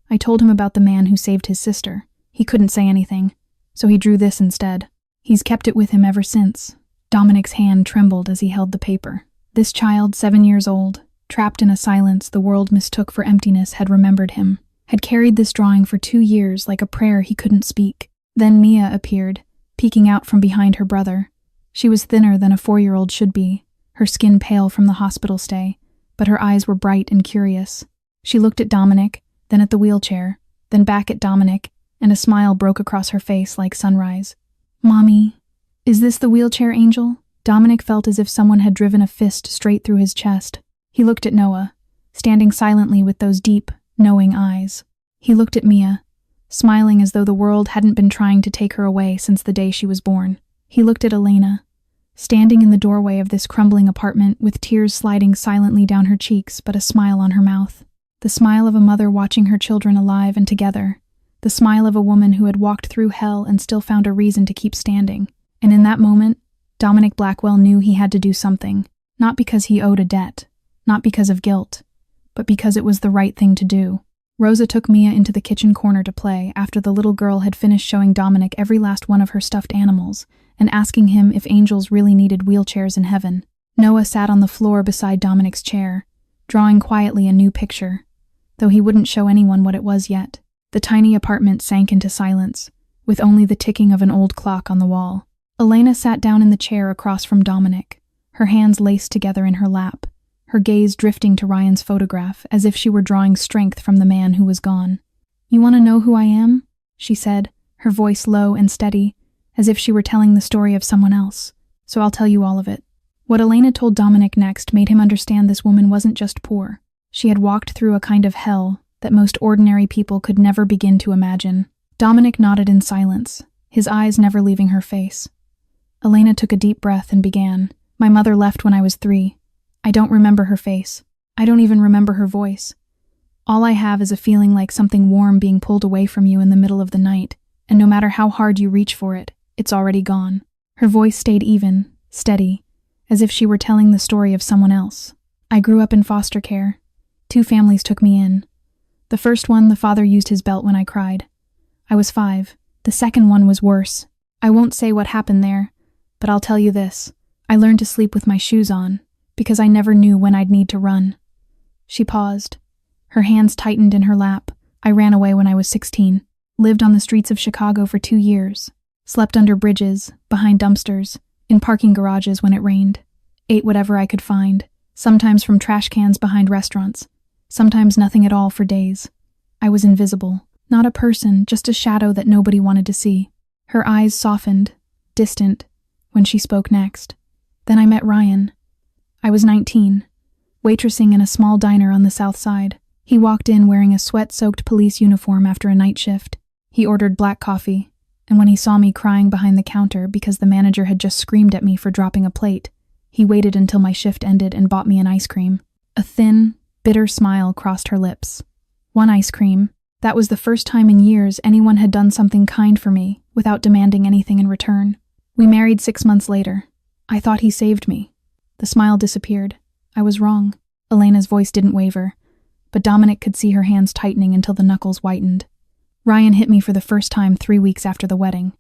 I told him about the man who saved his sister. He couldn't say anything, so he drew this instead. He's kept it with him ever since. Dominic's hand trembled as he held the paper. This child, 7 years old, trapped in a silence the world mistook for emptiness, had remembered him, had carried this drawing for 2 years like a prayer he couldn't speak. Then Mia appeared, peeking out from behind her brother. She was thinner than a 4-year-old should be, her skin pale from the hospital stay, but her eyes were bright and curious. She looked at Dominic, then at the wheelchair, then back at Dominic, and a smile broke across her face like sunrise. "Mommy, is this the wheelchair angel?" Dominic felt as if someone had driven a fist straight through his chest. He looked at Noah, standing silently with those deep, knowing eyes. He looked at Mia, smiling as though the world hadn't been trying to take her away since the day she was born. He looked at Elena, standing in the doorway of this crumbling apartment with tears sliding silently down her cheeks but a smile on her mouth. The smile of a mother watching her children alive and together. The smile of a woman who had walked through hell and still found a reason to keep standing. And in that moment, Dominic Blackwell knew he had to do something, not because he owed a debt, not because of guilt, but because it was the right thing to do. Rosa took Mia into the kitchen corner to play after the little girl had finished showing Dominic every last one of her stuffed animals and asking him if angels really needed wheelchairs in heaven. Noah sat on the floor beside Dominic's chair, drawing quietly a new picture, though he wouldn't show anyone what it was yet. The tiny apartment sank into silence, with only the ticking of an old clock on the wall. Elena sat down in the chair across from Dominic, her hands laced together in her lap, her gaze drifting to Ryan's photograph as if she were drawing strength from the man who was gone. "You want to know who I am?" she said, her voice low and steady, as if she were telling the story of someone else. "So I'll tell you all of it." What Elena told Dominic next made him understand this woman wasn't just poor. She had walked through a kind of hell that most ordinary people could never begin to imagine. Dominic nodded in silence, his eyes never leaving her face. Elena took a deep breath and began. "My mother left when I was 3. I don't remember her face. I don't even remember her voice. All I have is a feeling like something warm being pulled away from you in the middle of the night, and no matter how hard you reach for it, it's already gone." Her voice stayed even, steady, as if she were telling the story of someone else. "I grew up in foster care. 2 families took me in. The first one, the father used his belt when I cried. I was 5. The second one was worse. I won't say what happened there, but I'll tell you this. I learned to sleep with my shoes on, because I never knew when I'd need to run." She paused. Her hands tightened in her lap. "I ran away when I was 16. Lived on the streets of Chicago for 2 years. Slept under bridges, behind dumpsters, in parking garages when it rained. Ate whatever I could find, sometimes from trash cans behind restaurants, sometimes nothing at all for days. I was invisible. Not a person, just a shadow that nobody wanted to see." Her eyes softened, distant, when she spoke next. "Then I met Ryan. I was 19, waitressing in a small diner on the south side. He walked in wearing a sweat-soaked police uniform after a night shift. He ordered black coffee, and when he saw me crying behind the counter because the manager had just screamed at me for dropping a plate, he waited until my shift ended and bought me an ice cream." A thin, bitter smile crossed her lips. "One ice cream. That was the first time in years anyone had done something kind for me without demanding anything in return. We married 6 months later. I thought he saved me." The smile disappeared. "I was wrong." Elena's voice didn't waver, but Dominic could see her hands tightening until the knuckles whitened. "Ryan hit me for the first time 3 weeks after the wedding.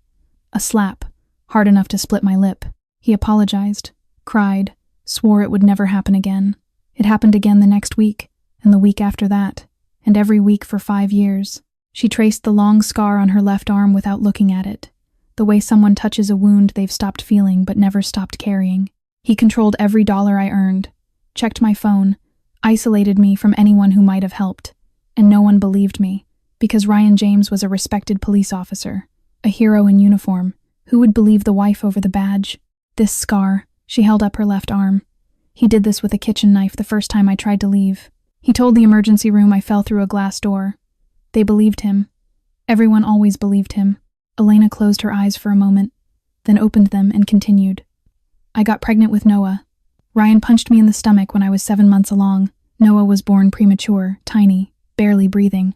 A slap, hard enough to split my lip. He apologized, cried, swore it would never happen again. It happened again the next week, and the week after that, and every week for 5 years. She traced the long scar on her left arm without looking at it, the way someone touches a wound they've stopped feeling but never stopped carrying. He controlled every dollar I earned, checked my phone, isolated me from anyone who might have helped, and no one believed me, because Ryan James was a respected police officer, a hero in uniform. Who would believe the wife over the badge? This scar," she held up her left arm. "He did this with a kitchen knife the first time I tried to leave. He told the emergency room I fell through a glass door. They believed him. Everyone always believed him." Elena closed her eyes for a moment, then opened them and continued. "I got pregnant with Noah. Ryan punched me in the stomach when I was 7 months along. Noah was born premature, tiny, barely breathing.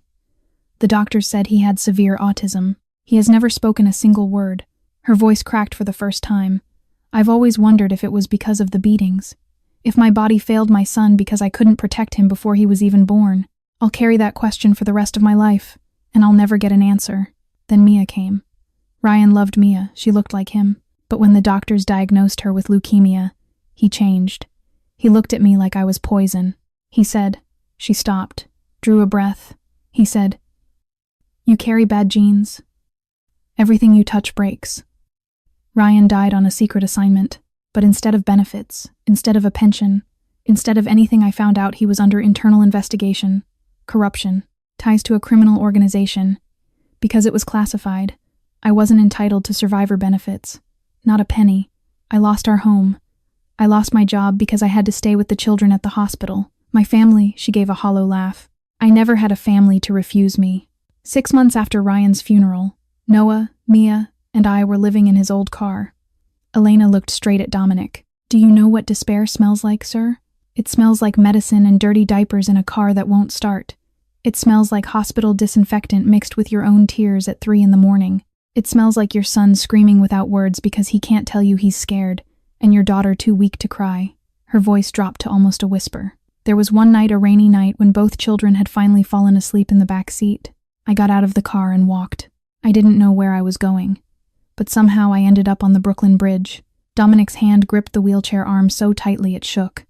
The doctors said he had severe autism. He has never spoken a single word." Her voice cracked for the first time. "I've always wondered if it was because of the beatings. If my body failed my son because I couldn't protect him before he was even born. I'll carry that question for the rest of my life, and I'll never get an answer. Then Mia came. Ryan loved Mia, she looked like him, but when the doctors diagnosed her with leukemia, he changed. He looked at me like I was poison. He said, she stopped, drew a breath. He said, "You carry bad genes. Everything you touch breaks." Ryan died on a secret assignment, but instead of benefits, instead of a pension, instead of anything, I found out he was under internal investigation, corruption, ties to a criminal organization. Because it was classified, I wasn't entitled to survivor benefits. Not a penny. I lost our home. I lost my job because I had to stay with the children at the hospital. My family, she gave a hollow laugh. I never had a family to refuse me. 6 months after Ryan's funeral, Noah, Mia, and I were living in his old car. Elena looked straight at Dominic. "Do you know what despair smells like, sir? It smells like medicine and dirty diapers in a car that won't start. It smells like hospital disinfectant mixed with your own tears at 3 in the morning. It smells like your son screaming without words because he can't tell you he's scared, and your daughter too weak to cry." Her voice dropped to almost a whisper. There was one night, a rainy night, when both children had finally fallen asleep in the back seat. I got out of the car and walked. I didn't know where I was going, but somehow I ended up on the Brooklyn Bridge. Dominic's hand gripped the wheelchair arm so tightly it shook.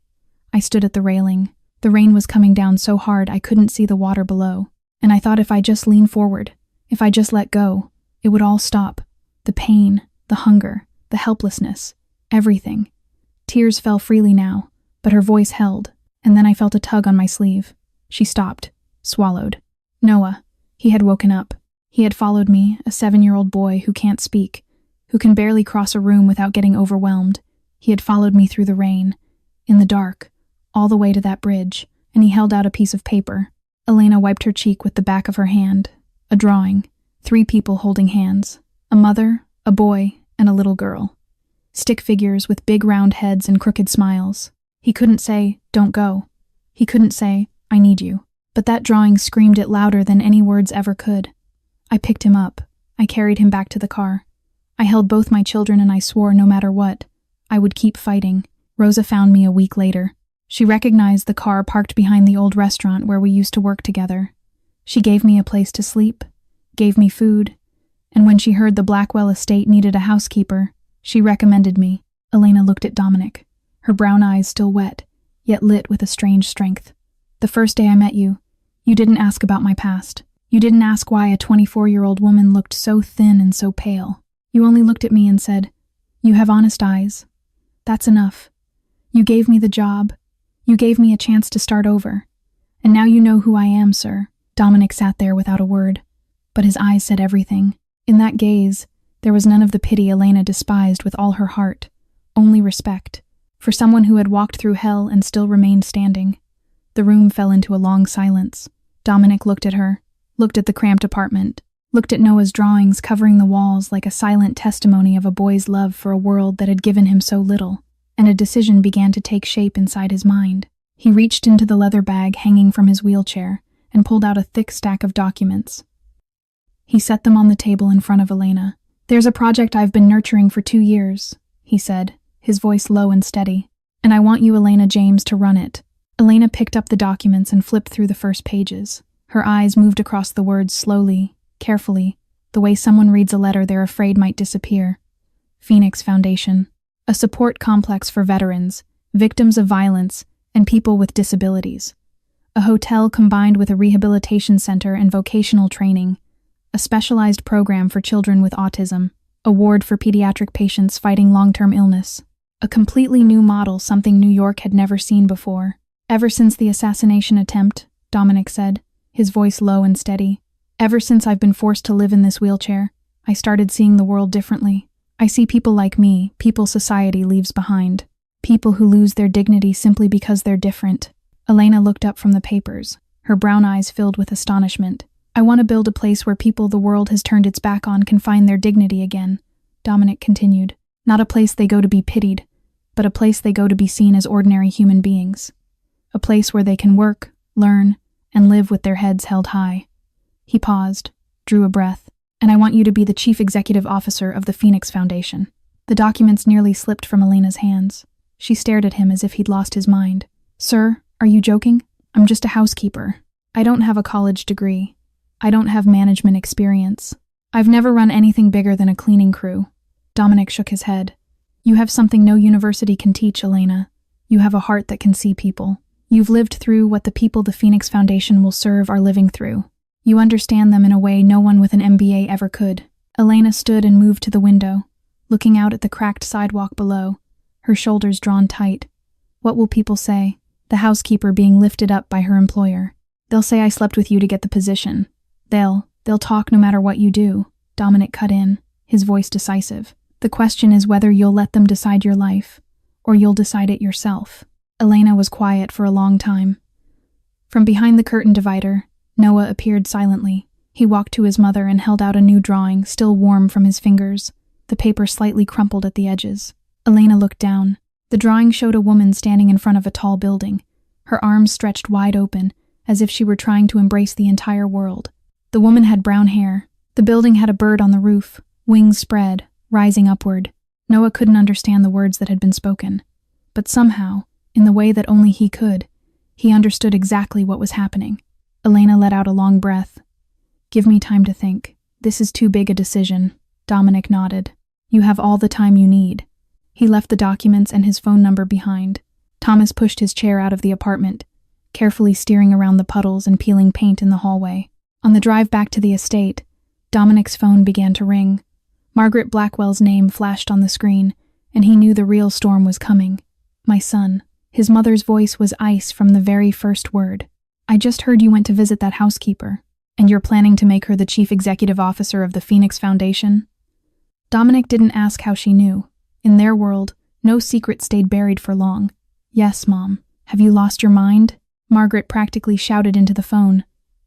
I stood at the railing. The rain was coming down so hard I couldn't see the water below, and I thought if I just leaned forward, if I just let go, it would all stop. The pain, the hunger, the helplessness, everything. Tears fell freely now, but her voice held, and then I felt a tug on my sleeve. She stopped, swallowed. Noah. He had woken up. He had followed me, a 7-year-old boy who can't speak, who can barely cross a room without getting overwhelmed. He had followed me through the rain, in the dark, all the way to that bridge, and he held out a piece of paper. Elena wiped her cheek with the back of her hand. A drawing. 3 people holding hands. A mother, a boy, and a little girl. Stick figures with big round heads and crooked smiles. He couldn't say, "Don't go." He couldn't say, "I need you." But that drawing screamed it louder than any words ever could. I picked him up. I carried him back to the car. I held both my children and I swore no matter what, I would keep fighting. Rosa found me a week later. She recognized the car parked behind the old restaurant where we used to work together. She gave me a place to sleep, gave me food, and when she heard the Blackwell estate needed a housekeeper, she recommended me. Elena looked at Dominic, her brown eyes still wet, yet lit with a strange strength. "The first day I met you, you didn't ask about my past. You didn't ask why a 24-year-old woman looked so thin and so pale. You only looked at me and said, 'You have honest eyes.' That's enough. You gave me the job. You gave me a chance to start over. And now you know who I am, sir." Dominic sat there without a word, but his eyes said everything. In that gaze, there was none of the pity Elena despised with all her heart, only respect, for someone who had walked through hell and still remained standing. The room fell into a long silence. Dominic looked at her, looked at the cramped apartment, looked at Noah's drawings covering the walls like a silent testimony of a boy's love for a world that had given him so little, and a decision began to take shape inside his mind. He reached into the leather bag hanging from his wheelchair and pulled out a thick stack of documents. He set them on the table in front of Elena. "There's a project I've been nurturing for 2 years, he said, his voice low and steady, "and I want you, Elena James, to run it." Elena picked up the documents and flipped through the first pages. Her eyes moved across the words slowly, carefully, the way someone reads a letter they're afraid might disappear. Phoenix Foundation. A support complex for veterans, victims of violence, and people with disabilities. A hotel combined with a rehabilitation center and vocational training. A specialized program for children with autism. A ward for pediatric patients fighting long-term illness. A completely new model, something New York had never seen before. "Ever since the assassination attempt," Dominic said, his voice low and steady, "ever since I've been forced to live in this wheelchair, I started seeing the world differently. I see people like me, people society leaves behind. People who lose their dignity simply because they're different." Elena looked up from the papers, her brown eyes filled with astonishment. "I want to build a place where people the world has turned its back on can find their dignity again," Dominic continued. "Not a place they go to be pitied, but a place they go to be seen as ordinary human beings. A place where they can work, learn, and live with their heads held high." He paused, drew a breath. "And I want you to be the chief executive officer of the Phoenix Foundation." The documents nearly slipped from Elena's hands. She stared at him as if he'd lost his mind. "Sir, are you joking? I'm just a housekeeper." I don't have a college degree. I don't have management experience. I've never run anything bigger than a cleaning crew. Dominic shook his head. You have something no university can teach, Elena. You have a heart that can see people. You've lived through what the people the Phoenix Foundation will serve are living through. You understand them in a way no one with an MBA ever could. Elena stood and moved to the window, looking out at the cracked sidewalk below, her shoulders drawn tight. What will people say? The housekeeper being lifted up by her employer. They'll say I slept with you to get the position. They'll talk no matter what you do. Dominic cut in, his voice decisive. The question is whether you'll let them decide your life, or you'll decide it yourself. Elena was quiet for a long time. From behind the curtain divider, Noah appeared silently. He walked to his mother and held out a new drawing, still warm from his fingers, the paper slightly crumpled at the edges. Elena looked down. The drawing showed a woman standing in front of a tall building, her arms stretched wide open, as if she were trying to embrace the entire world. The woman had brown hair. The building had a bird on the roof, wings spread, rising upward. Noah couldn't understand the words that had been spoken, but somehow, in the way that only he could, he understood exactly what was happening. Elena let out a long breath. Give me time to think. This is too big a decision. Dominic nodded. You have all the time you need. He left the documents and his phone number behind. Thomas pushed his chair out of the apartment, carefully steering around the puddles and peeling paint in the hallway. On the drive back to the estate, Dominic's phone began to ring. Margaret Blackwell's name flashed on the screen, and he knew the real storm was coming. My son. His mother's voice was ice from the very first word. I just heard you went to visit that housekeeper, and you're planning to make her the chief executive officer of the Phoenix Foundation? Dominic didn't ask how she knew. In their world, no secret stayed buried for long. Yes, Mom. Have you lost your mind? Margaret practically shouted into the phone.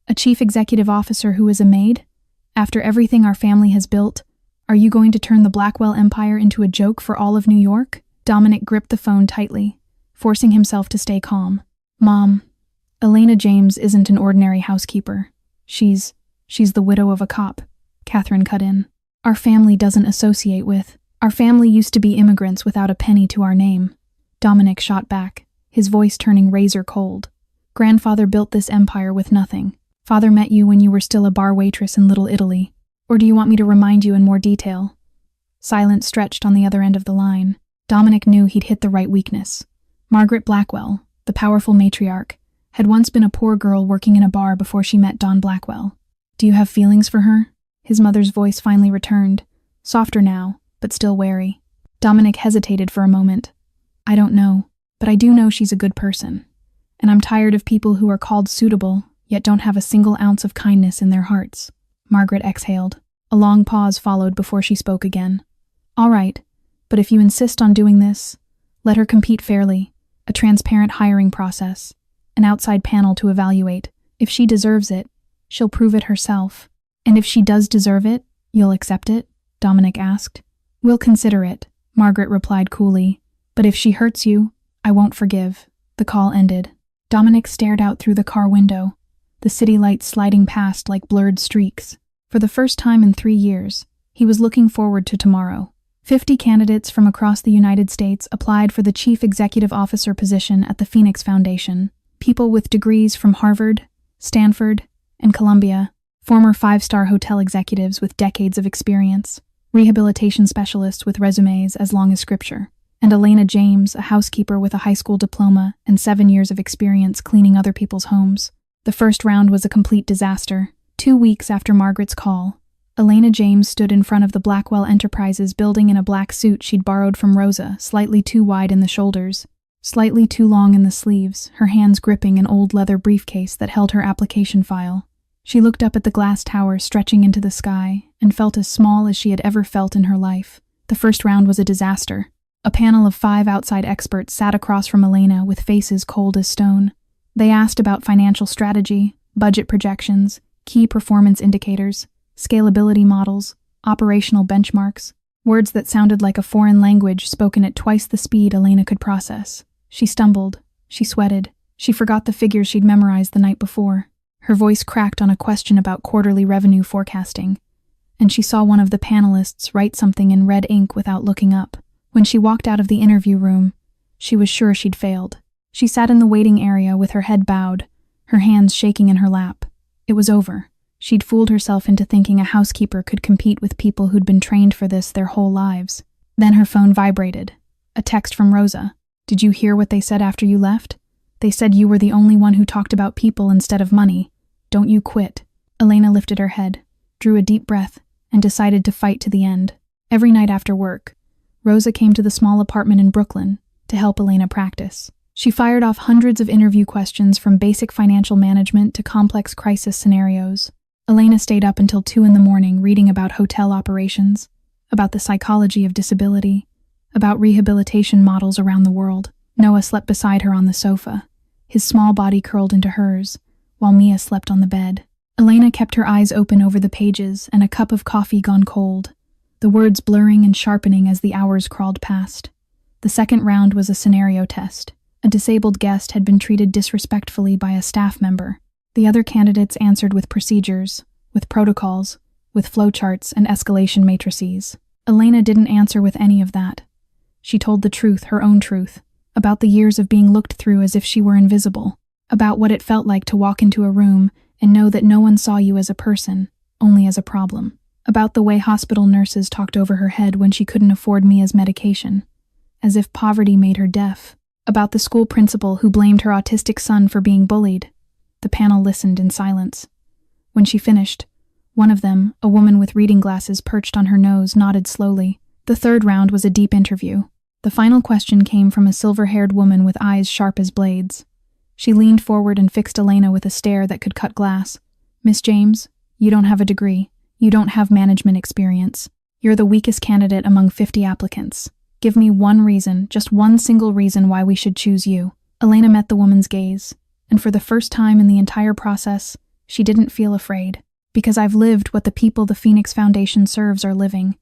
A chief executive officer who is a maid? After everything our family has built, are you going to turn the Blackwell empire into a joke for all of New York? Dominic gripped the phone tightly, forcing himself to stay calm. Mom, Elena James isn't an ordinary housekeeper. She's the widow of a cop. Catherine cut in. Our family doesn't associate with. Our family used to be immigrants without a penny to our name. Dominic shot back, his voice turning razor cold. Grandfather built this empire with nothing. Father met you when you were still a bar waitress in Little Italy. Or do you want me to remind you in more detail? Silence stretched on the other end of the line. Dominic knew he'd hit the right weakness. Margaret Blackwell, the powerful matriarch, had once been a poor girl working in a bar before she met Don Blackwell. Do you have feelings for her? His mother's voice finally returned, softer now, but still wary. Dominic hesitated for a moment. I don't know, but I do know she's a good person. And I'm tired of people who are called suitable, yet don't have a single ounce of kindness in their hearts. Margaret exhaled. A long pause followed before she spoke again. All right, but if you insist on doing this, let her compete fairly, a transparent hiring process, an outside panel to evaluate. If she deserves it, she'll prove it herself. And if she does deserve it, you'll accept it? Dominic asked. We'll consider it, Margaret replied coolly. But if she hurts you, I won't forgive. The call ended. Dominic stared out through the car window, the city lights sliding past like blurred streaks. For the first time in 3 years, he was looking forward to tomorrow. 50 candidates from across the United States applied for the chief executive officer position at the Phoenix Foundation. People with degrees from Harvard, Stanford, and Columbia, former 5-star hotel executives with decades of experience, rehabilitation specialists with resumes as long as scripture, and Elena James, a housekeeper with a high school diploma and 7 years of experience cleaning other people's homes. The first round was a complete disaster. 2 weeks after Margaret's call, Elena James stood in front of the Blackwell Enterprises building in a black suit she'd borrowed from Rosa, slightly too wide in the shoulders, slightly too long in the sleeves, her hands gripping an old leather briefcase that held her application file. She looked up at the glass tower stretching into the sky and felt as small as she had ever felt in her life. The first round was a disaster. A panel of 5 outside experts sat across from Elena with faces cold as stone. They asked about financial strategy, budget projections, key performance indicators, scalability models, operational benchmarks, words that sounded like a foreign language spoken at twice the speed Elena could process. She stumbled. She sweated. She forgot the figures she'd memorized the night before. Her voice cracked on a question about quarterly revenue forecasting, and she saw one of the panelists write something in red ink without looking up. When she walked out of the interview room, she was sure she'd failed. She sat in the waiting area with her head bowed, her hands shaking in her lap. It was over. She'd fooled herself into thinking a housekeeper could compete with people who'd been trained for this their whole lives. Then her phone vibrated. A text from Rosa. "Did you hear what they said after you left? They said you were the only one who talked about people instead of money. Don't you quit." Elena lifted her head, drew a deep breath, and decided to fight to the end. Every night after work, Rosa came to the small apartment in Brooklyn to help Elena practice. She fired off hundreds of interview questions from basic financial management to complex crisis scenarios. Elena stayed up until 2 a.m. reading about hotel operations, about the psychology of disability, about rehabilitation models around the world. Noah slept beside her on the sofa, his small body curled into hers, while Mia slept on the bed. Elena kept her eyes open over the pages and a cup of coffee gone cold, the words blurring and sharpening as the hours crawled past. The second round was a scenario test. A disabled guest had been treated disrespectfully by a staff member. The other candidates answered with procedures, with protocols, with flowcharts and escalation matrices. Elena didn't answer with any of that. She told the truth, her own truth, about the years of being looked through as if she were invisible, about what it felt like to walk into a room and know that no one saw you as a person, only as a problem, about the way hospital nurses talked over her head when she couldn't afford Mia's medication, as if poverty made her deaf, about the school principal who blamed her autistic son for being bullied. The panel listened in silence. When she finished, one of them, a woman with reading glasses perched on her nose, nodded slowly. The third round was a deep interview. The final question came from a silver-haired woman with eyes sharp as blades. She leaned forward and fixed Elena with a stare that could cut glass. "Miss James, you don't have a degree. You don't have management experience. You're the weakest candidate among 50 applicants. Give me one reason, just one single reason why we should choose you." Elena met the woman's gaze, and for the first time in the entire process, she didn't feel afraid. "Because I've lived what the people the Phoenix Foundation serves are living.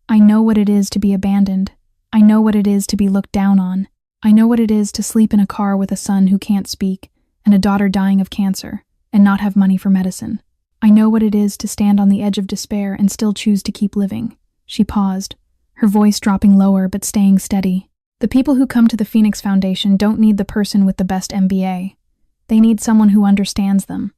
I know what it is to be abandoned. I know what it is to be looked down on. I know what it is to sleep in a car with a son who can't speak and a daughter dying of cancer and not have money for medicine. I know what it is to stand on the edge of despair and still choose to keep living." She paused, her voice dropping lower but staying steady. "The people who come to the Phoenix Foundation don't need the person with the best MBA. They need someone who understands them.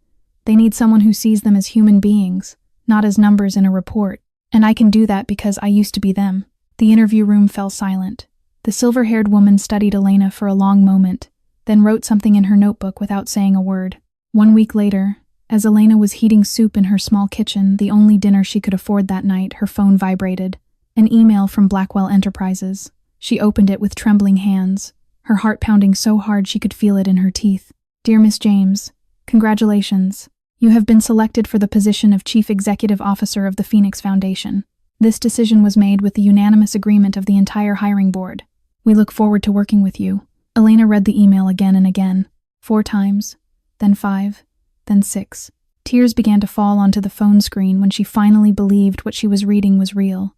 They need someone who sees them as human beings, not as numbers in a report. And I can do that because I used to be them." The interview room fell silent. The silver-haired woman studied Elena for a long moment, then wrote something in her notebook without saying a word. 1 week later, as Elena was heating soup in her small kitchen, the only dinner she could afford that night, her phone vibrated. An email from Blackwell Enterprises. She opened it with trembling hands, her heart pounding so hard she could feel it in her teeth. "Dear Miss James, congratulations. You have been selected for the position of Chief Executive Officer of the Phoenix Foundation. This decision was made with the unanimous agreement of the entire hiring board. We look forward to working with you." Elena read the email again and again, 4 times, then 5, then 6. Tears began to fall onto the phone screen when she finally believed what she was reading was real.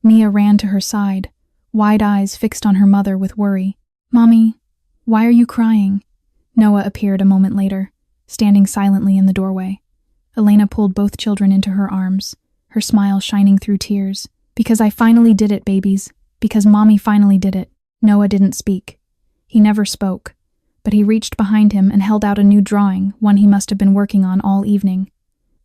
Mia ran to her side, wide eyes fixed on her mother with worry. "Mommy, why are you crying?" Noah appeared a moment later, standing silently in the doorway. Elena pulled both children into her arms, her smile shining through tears. "Because I finally did it, babies. Because Mommy finally did it." Noah didn't speak. He never spoke, but he reached behind him and held out a new drawing, one he must have been working on all evening.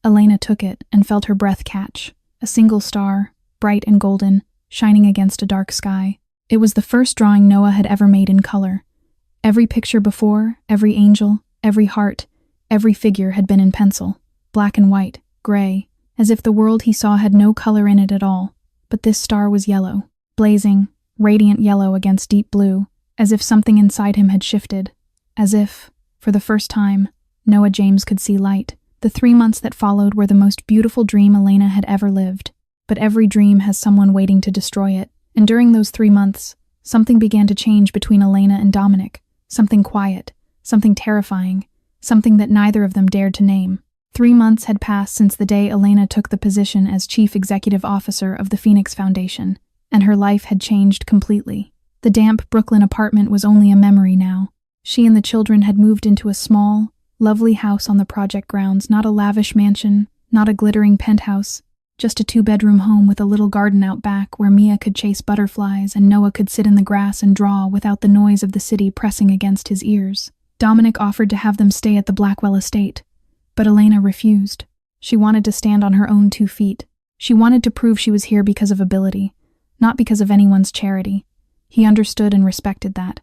Elena took it and felt her breath catch. A single star, bright and golden, shining against a dark sky. It was the first drawing Noah had ever made in color. Every picture before, every angel, every heart, every figure had been in pencil, black and white, gray, as if the world he saw had no color in it at all. But this star was yellow, blazing, radiant yellow against deep blue, as if something inside him had shifted, as if, for the first time, Noah James could see light. The 3 months that followed were the most beautiful dream Elena had ever lived, but every dream has someone waiting to destroy it, and during those 3 months, something began to change between Elena and Dominic, something quiet, something terrifying, something that neither of them dared to name. 3 months had passed since the day Elena took the position as Chief Executive Officer of the Phoenix Foundation, and her life had changed completely. The damp Brooklyn apartment was only a memory now. She and the children had moved into a small, lovely house on the project grounds, not a lavish mansion, not a glittering penthouse, just a 2-bedroom home with a little garden out back where Mia could chase butterflies and Noah could sit in the grass and draw without the noise of the city pressing against his ears. Dominic offered to have them stay at the Blackwell estate, but Elena refused. She wanted to stand on her own 2 feet. She wanted to prove she was here because of ability, not because of anyone's charity. He understood and respected that.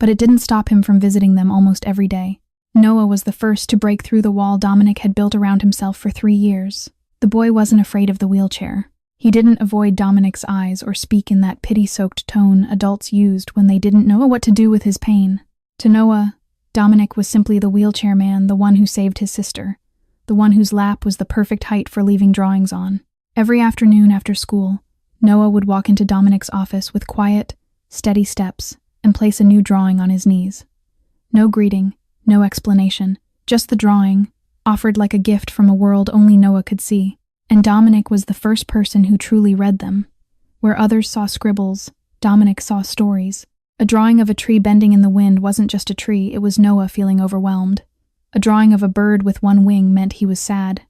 But it didn't stop him from visiting them almost every day. Noah was the first to break through the wall Dominic had built around himself for 3 years. The boy wasn't afraid of the wheelchair. He didn't avoid Dominic's eyes or speak in that pity-soaked tone adults used when they didn't know what to do with his pain. To Noah, Dominic was simply the wheelchair man, the one who saved his sister, the one whose lap was the perfect height for leaving drawings on. Every afternoon after school, Noah would walk into Dominic's office with quiet, steady steps and place a new drawing on his knees. No greeting, no explanation, just the drawing, offered like a gift from a world only Noah could see. And Dominic was the first person who truly read them. Where others saw scribbles, Dominic saw stories. A drawing of a tree bending in the wind wasn't just a tree, it was Noah feeling overwhelmed. A drawing of a bird with 1 wing meant he was sad.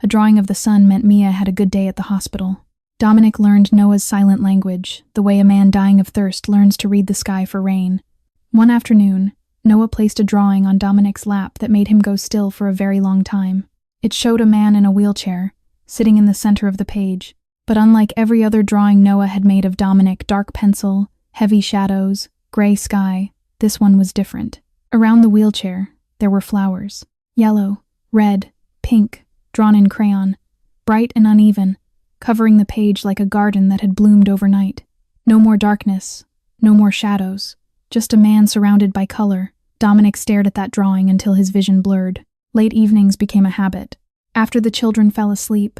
A drawing of the sun meant Mia had a good day at the hospital. Dominic learned Noah's silent language, the way a man dying of thirst learns to read the sky for rain. One afternoon, Noah placed a drawing on Dominic's lap that made him go still for a very long time. It showed a man in a wheelchair, sitting in the center of the page. But unlike every other drawing Noah had made of Dominic, dark pencil, heavy shadows, gray sky, this one was different. Around the wheelchair, there were flowers. Yellow, red, pink, drawn in crayon, bright and uneven, covering the page like a garden that had bloomed overnight. No more darkness, no more shadows, just a man surrounded by color. Dominic stared at that drawing until his vision blurred. Late evenings became a habit. After the children fell asleep,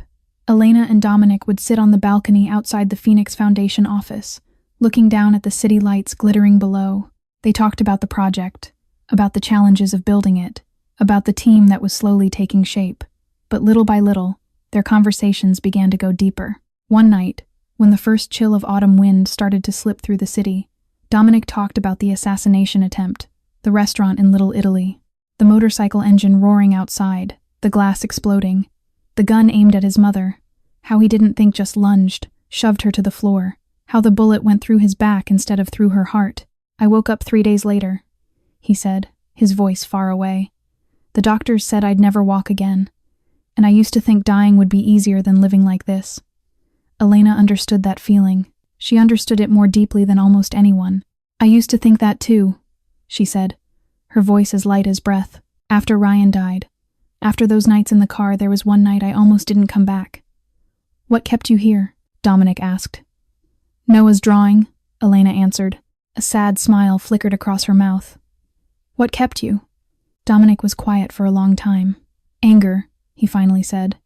Elena and Dominic would sit on the balcony outside the Phoenix Foundation office, looking down at the city lights glittering below. They talked about the project, about the challenges of building it, about the team that was slowly taking shape. But little by little, their conversations began to go deeper. One night, when the first chill of autumn wind started to slip through the city, Dominic talked about the assassination attempt, the restaurant in Little Italy, the motorcycle engine roaring outside, the glass exploding, the gun aimed at his mother, how he didn't think, just lunged, shoved her to the floor, how the bullet went through his back instead of through her heart. I woke up 3 days later, he said, his voice far away. The doctors said I'd never walk again, and I used to think dying would be easier than living like this. Elena understood that feeling. She understood it more deeply than almost anyone. I used to think that too, she said, her voice as light as breath. After Ryan died, after those nights in the car, there was one night I almost didn't come back. What kept you here? Dominic asked. Noah's drawing, Elena answered. A sad smile flickered across her mouth. What kept you? Dominic was quiet for a long time. Anger, he finally said.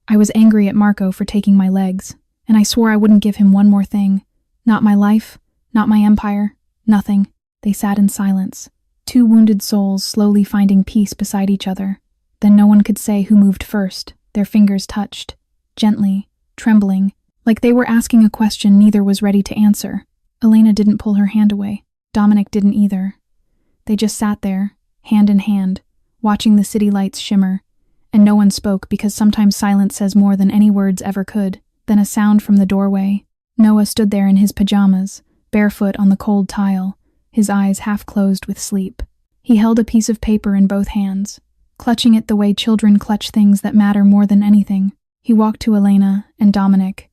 I was angry at Marco for taking my legs, and I swore I wouldn't give him one more thing. Not my life, not my empire, nothing. They sat in silence, 2 wounded souls slowly finding peace beside each other. Then no one could say who moved first. Their fingers touched, gently, trembling, like they were asking a question neither was ready to answer. Elena didn't pull her hand away. Dominic didn't either. They just sat there, hand in hand, watching the city lights shimmer, and no one spoke because sometimes silence says more than any words ever could. Then a sound from the doorway. Noah stood there in his pajamas, barefoot on the cold tile, his eyes half closed with sleep. He held a piece of paper in both hands, clutching it the way children clutch things that matter more than anything. He walked to Elena and Dominic,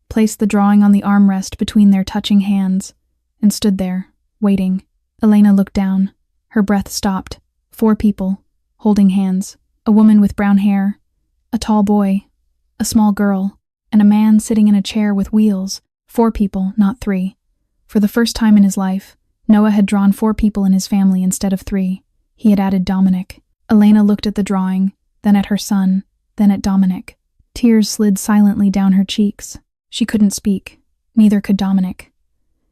placed the drawing on the armrest between their touching hands, and stood there, waiting. Elena looked down. Her breath stopped. 4 people, holding hands. A woman with brown hair, a tall boy, a small girl, and a man sitting in a chair with wheels. 4 people, not 3. For the first time in his life, Noah had drawn 4 people in his family instead of 3. He had added Dominic. Elena looked at the drawing, then at her son, then at Dominic. Tears slid silently down her cheeks. She couldn't speak. Neither could Dominic.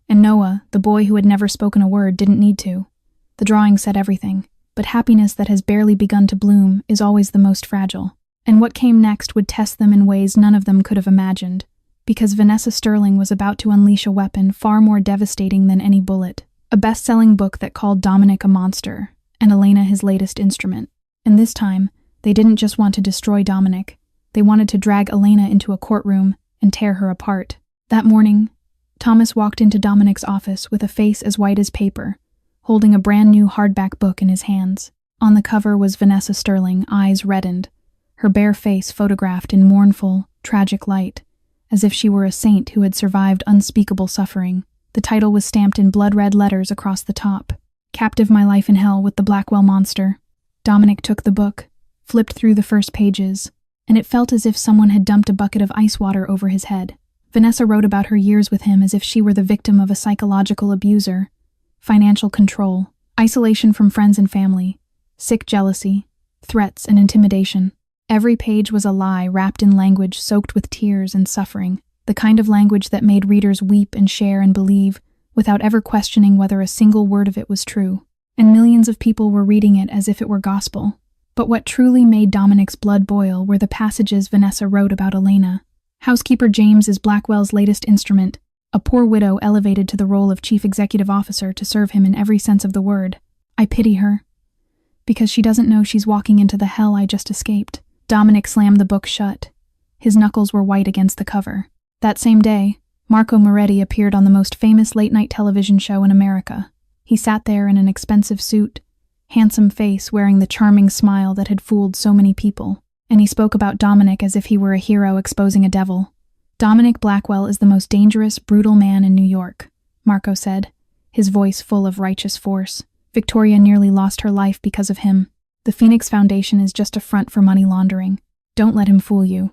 And Noah, the boy who had never spoken a word, didn't need to. The drawing said everything. But happiness that has barely begun to bloom is always the most fragile. And what came next would test them in ways none of them could have imagined, because Vanessa Sterling was about to unleash a weapon far more devastating than any bullet. A best-selling book that called Dominic a monster, and Elena his latest instrument. And this time, they didn't just want to destroy Dominic. They wanted to drag Elena into a courtroom and tear her apart. That morning, Thomas walked into Dominic's office with a face as white as paper, holding a brand new hardback book in his hands. On the cover was Vanessa Sterling, eyes reddened, her bare face photographed in mournful, tragic light, as if she were a saint who had survived unspeakable suffering. The title was stamped in blood-red letters across the top. Captive My Life in Hell with the Blackwell Monster. Dominic took the book, flipped through the first pages, and it felt as if someone had dumped a bucket of ice water over his head. Vanessa wrote about her years with him as if she were the victim of a psychological abuser, financial control, isolation from friends and family, sick jealousy, threats and intimidation. Every page was a lie wrapped in language soaked with tears and suffering, the kind of language that made readers weep and share and believe without ever questioning whether a single word of it was true. And millions of people were reading it as if it were gospel. But what truly made Dominic's blood boil were the passages Vanessa wrote about Elena. Housekeeper James is Blackwell's latest instrument, a poor widow elevated to the role of chief executive officer to serve him in every sense of the word. I pity her, because she doesn't know she's walking into the hell I just escaped. Dominic slammed the book shut. His knuckles were white against the cover. That same day, Marco Moretti appeared on the most famous late-night television show in America. He sat there in an expensive suit, handsome face wearing the charming smile that had fooled so many people, and he spoke about Dominic as if he were a hero exposing a devil. Dominic Blackwell is the most dangerous, brutal man in New York, Marco said, his voice full of righteous force. Victoria nearly lost her life because of him. The Phoenix Foundation is just a front for money laundering. Don't let him fool you.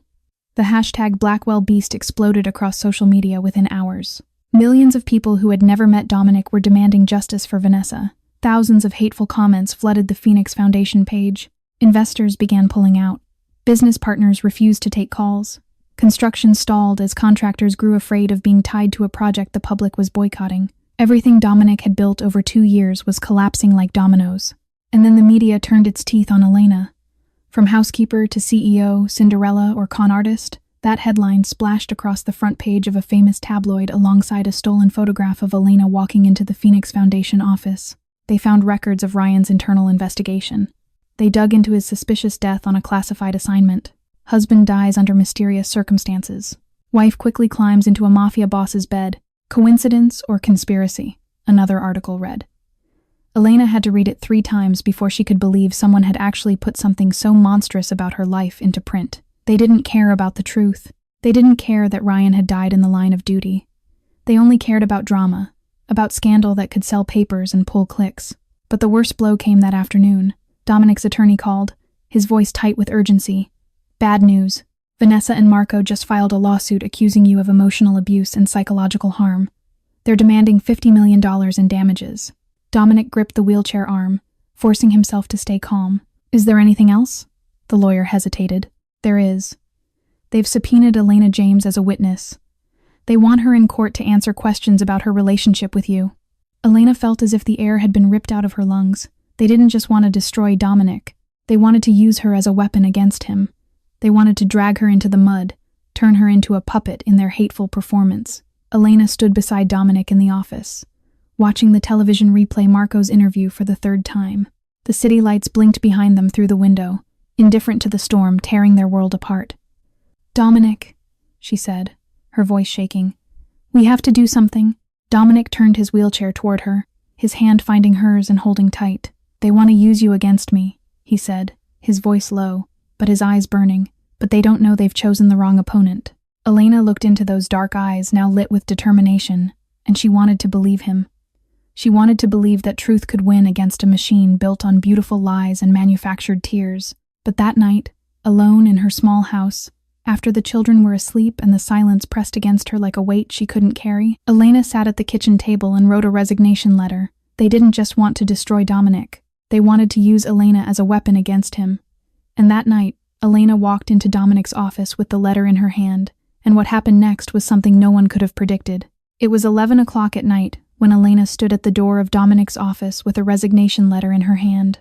The hashtag Blackwell Beast exploded across social media within hours. Millions of people who had never met Dominic were demanding justice for Vanessa. Thousands of hateful comments flooded the Phoenix Foundation page. Investors began pulling out. Business partners refused to take calls. Construction stalled as contractors grew afraid of being tied to a project the public was boycotting. Everything Dominic had built over 2 years was collapsing like dominoes. And then the media turned its teeth on Elena. From housekeeper to CEO, Cinderella, or con artist, that headline splashed across the front page of a famous tabloid alongside a stolen photograph of Elena walking into the Phoenix Foundation office. They found records of Ryan's internal investigation. They dug into his suspicious death on a classified assignment. Husband dies under mysterious circumstances. Wife quickly climbs into a mafia boss's bed. Coincidence or conspiracy? Another article read. Elena had to read it 3 times before she could believe someone had actually put something so monstrous about her life into print. They didn't care about the truth. They didn't care that Ryan had died in the line of duty. They only cared about drama, about scandal that could sell papers and pull clicks. But the worst blow came that afternoon. Dominic's attorney called, his voice tight with urgency. Bad news. Vanessa and Marco just filed a lawsuit accusing you of emotional abuse and psychological harm. They're demanding $50 million in damages. Dominic gripped the wheelchair arm, forcing himself to stay calm. Is there anything else? The lawyer hesitated. There is. They've subpoenaed Elena James as a witness. They want her in court to answer questions about her relationship with you. Elena felt as if the air had been ripped out of her lungs. They didn't just want to destroy Dominic. They wanted to use her as a weapon against him. They wanted to drag her into the mud, turn her into a puppet in their hateful performance. Elena stood beside Dominic in the office, watching the television replay Marco's interview for the 3rd time. The city lights blinked behind them through the window, indifferent to the storm tearing their world apart. Dominic, she said, her voice shaking. We have to do something. Dominic turned his wheelchair toward her, his hand finding hers and holding tight. They want to use you against me, he said, his voice low, but his eyes burning. But they don't know they've chosen the wrong opponent. Elena looked into those dark eyes now lit with determination, and she wanted to believe him. She wanted to believe that truth could win against a machine built on beautiful lies and manufactured tears. But that night, alone in her small house, after the children were asleep and the silence pressed against her like a weight she couldn't carry, Elena sat at the kitchen table and wrote a resignation letter. They didn't just want to destroy Dominic. They wanted to use Elena as a weapon against him. And that night, Elena walked into Dominic's office with the letter in her hand, and what happened next was something no one could have predicted. It was 11 o'clock at night when Elena stood at the door of Dominic's office with a resignation letter in her hand.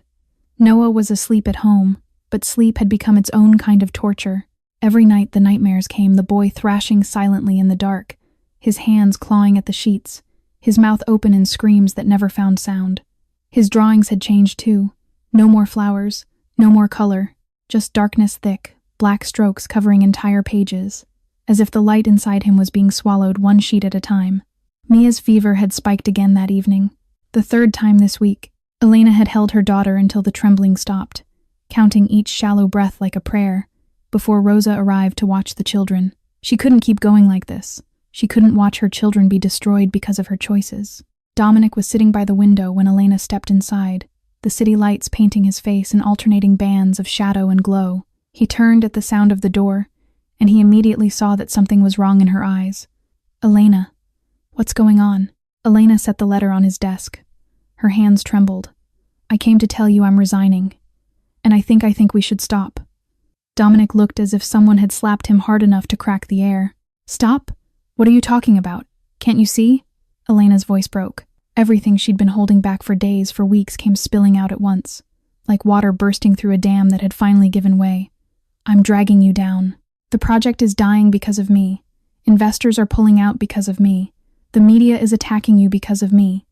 Noah was asleep at home, but sleep had become its own kind of torture. Every night the nightmares came, the boy thrashing silently in the dark, his hands clawing at the sheets, his mouth open in screams that never found sound. His drawings had changed too. No more flowers, no more color. Just darkness thick, black strokes covering entire pages, as if the light inside him was being swallowed one sheet at a time. Mia's fever had spiked again that evening. The third time this week. Elena had held her daughter until the trembling stopped, counting each shallow breath like a prayer, before Rosa arrived to watch the children. She couldn't keep going like this. She couldn't watch her children be destroyed because of her choices. Dominic was sitting by the window when Elena stepped inside, the city lights painting his face in alternating bands of shadow and glow. He turned at the sound of the door, and he immediately saw that something was wrong in her eyes. Elena, what's going on? Elena set the letter on his desk. Her hands trembled. I came to tell you I'm resigning, and I think we should stop. Dominic looked as if someone had slapped him hard enough to crack the air. Stop? What are you talking about? Can't you see? Elena's voice broke. Everything she'd been holding back for days, for weeks, came spilling out at once, like water bursting through a dam that had finally given way. I'm dragging you down. The project is dying because of me. Investors are pulling out because of me. The media is attacking you because of me.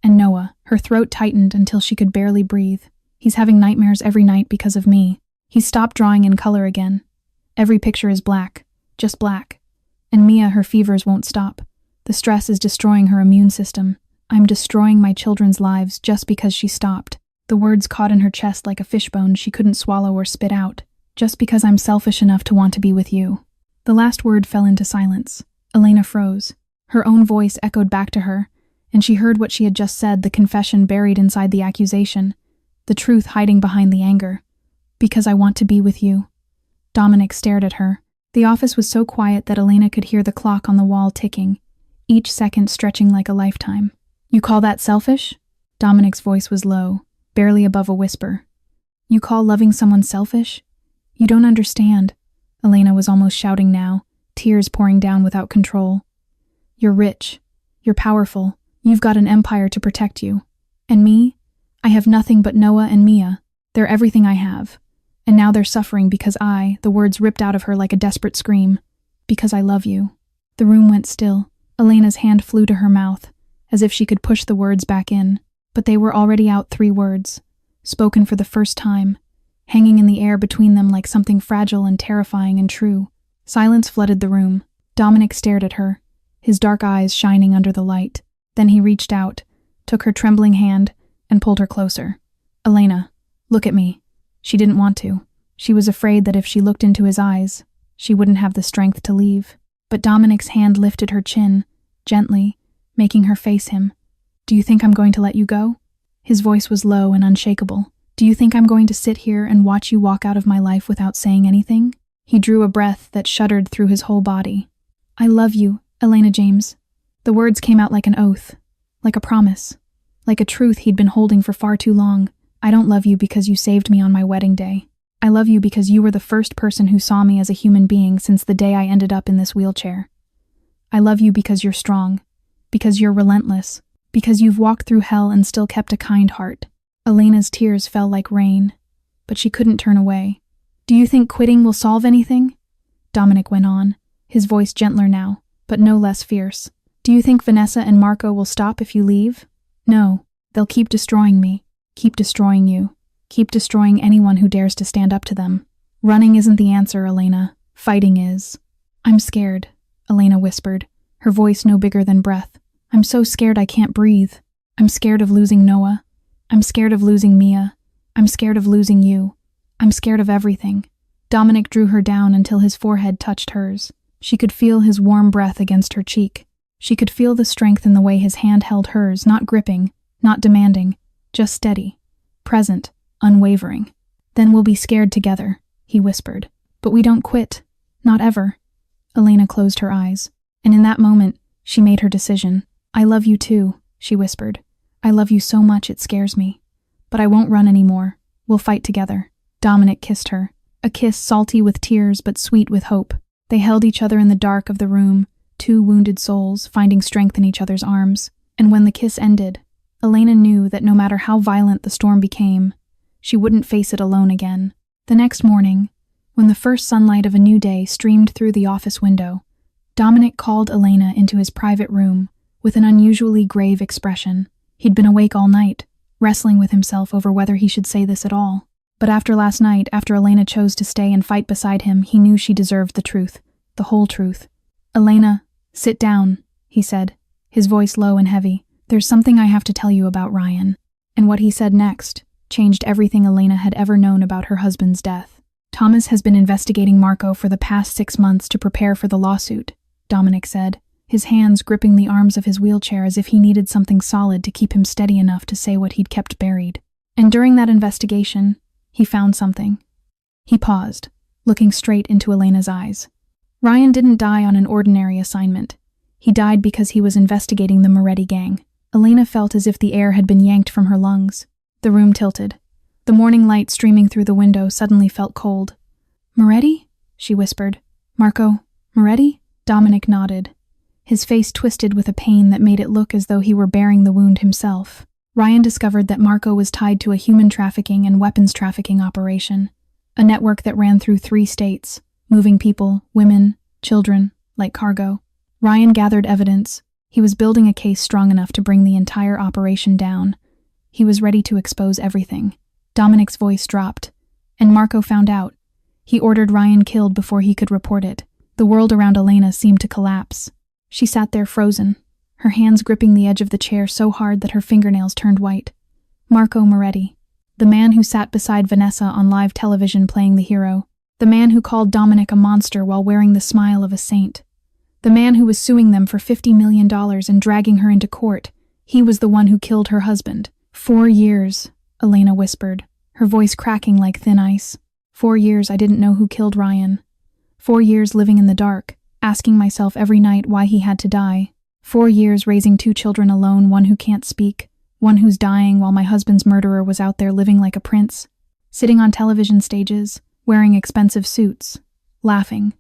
And Noah, her throat tightened until she could barely breathe. He's having nightmares every night because of me. He stopped drawing in color again. Every picture is black, just black. And Mia, her fevers won't stop. The stress is destroying her immune system. I'm destroying my children's lives just because she stopped. The words caught in her chest like a fishbone she couldn't swallow or spit out. Just because I'm selfish enough to want to be with you. The last word fell into silence. Elena froze. Her own voice echoed back to her, and she heard what she had just said, the confession buried inside the accusation, the truth hiding behind the anger. Because I want to be with you. Dominic stared at her. The office was so quiet that Elena could hear the clock on the wall ticking, each second stretching like a lifetime. You call that selfish? Dominic's voice was low, barely above a whisper. You call loving someone selfish? You don't understand. Elena was almost shouting now, tears pouring down without control. You're rich. You're powerful. You've got an empire to protect you. And me? I have nothing but Noah and Mia. They're everything I have. And now they're suffering because the words ripped out of her like a desperate scream, because I love you. The room went still. Elena's hand flew to her mouth, as if she could push the words back in. But they were already out, 3 words, spoken for the first time, hanging in the air between them like something fragile and terrifying and true. Silence flooded the room. Dominic stared at her, his dark eyes shining under the light. Then he reached out, took her trembling hand, and pulled her closer. Elena, look at me. She didn't want to. She was afraid that if she looked into his eyes, she wouldn't have the strength to leave. But Dominic's hand lifted her chin, gently, making her face him. Do you think I'm going to let you go? His voice was low and unshakable. Do you think I'm going to sit here and watch you walk out of my life without saying anything? He drew a breath that shuddered through his whole body. I love you, Elena James. The words came out like an oath, like a promise, like a truth he'd been holding for far too long. I don't love you because you saved me on my wedding day. I love you because you were the first person who saw me as a human being since the day I ended up in this wheelchair. I love you because you're strong, because you're relentless, because you've walked through hell and still kept a kind heart. Elena's tears fell like rain, but she couldn't turn away. Do you think quitting will solve anything? Dominic went on, his voice gentler now, but no less fierce. Do you think Vanessa and Marco will stop if you leave? No, they'll keep destroying me. Keep destroying you. Keep destroying anyone who dares to stand up to them. Running isn't the answer, Elena. Fighting is. I'm scared, Elena whispered, her voice no bigger than breath. I'm so scared I can't breathe. I'm scared of losing Noah. I'm scared of losing Mia. I'm scared of losing you. I'm scared of everything. Dominic drew her down until his forehead touched hers. She could feel his warm breath against her cheek. She could feel the strength in the way his hand held hers, not gripping, not demanding, just steady, present, unwavering. Then we'll be scared together, he whispered. But we don't quit. Not ever. Elena closed her eyes, and in that moment, she made her decision. I love you too, she whispered. I love you so much it scares me. But I won't run anymore. We'll fight together. Dominic kissed her, a kiss salty with tears but sweet with hope. They held each other in the dark of the room, 2 wounded souls finding strength in each other's arms. And when the kiss ended, Elena knew that no matter how violent the storm became, she wouldn't face it alone again. The next morning, when the first sunlight of a new day streamed through the office window, Dominic called Elena into his private room with an unusually grave expression. He'd been awake all night, wrestling with himself over whether he should say this at all. But after last night, after Elena chose to stay and fight beside him, he knew she deserved the truth, the whole truth. Elena, sit down, he said, his voice low and heavy. "There's something I have to tell you about Ryan." And what he said next changed everything Elena had ever known about her husband's death. "Thomas has been investigating Marco for the past 6 months to prepare for the lawsuit," Dominic said, his hands gripping the arms of his wheelchair as if he needed something solid to keep him steady enough to say what he'd kept buried. "And during that investigation, he found something." He paused, looking straight into Elena's eyes. "Ryan didn't die on an ordinary assignment. He died because he was investigating the Moretti gang." Elena felt as if the air had been yanked from her lungs. The room tilted. The morning light streaming through the window suddenly felt cold. "Moretti?" she whispered. "Marco Moretti?" Dominic nodded, his face twisted with a pain that made it look as though he were bearing the wound himself. Ryan discovered that Marco was tied to a human trafficking and weapons trafficking operation, a network that ran through 3 states, moving people, women, children, like cargo. Ryan gathered evidence. He was building a case strong enough to bring the entire operation down. He was ready to expose everything. Dominic's voice dropped, and Marco found out. He ordered Ryan killed before he could report it. The world around Elena seemed to collapse. She sat there frozen, her hands gripping the edge of the chair so hard that her fingernails turned white. Marco Moretti, the man who sat beside Vanessa on live television playing the hero, the man who called Dominic a monster while wearing the smile of a saint, the man who was suing them for $50 million and dragging her into court. He was the one who killed her husband. 4 years, Elena whispered, her voice cracking like thin ice. 4 years I didn't know who killed Ryan. 4 years living in the dark, asking myself every night why he had to die. 4 years raising 2 children alone, one who can't speak, one who's dying while my husband's murderer was out there living like a prince, sitting on television stages, wearing expensive suits, laughing.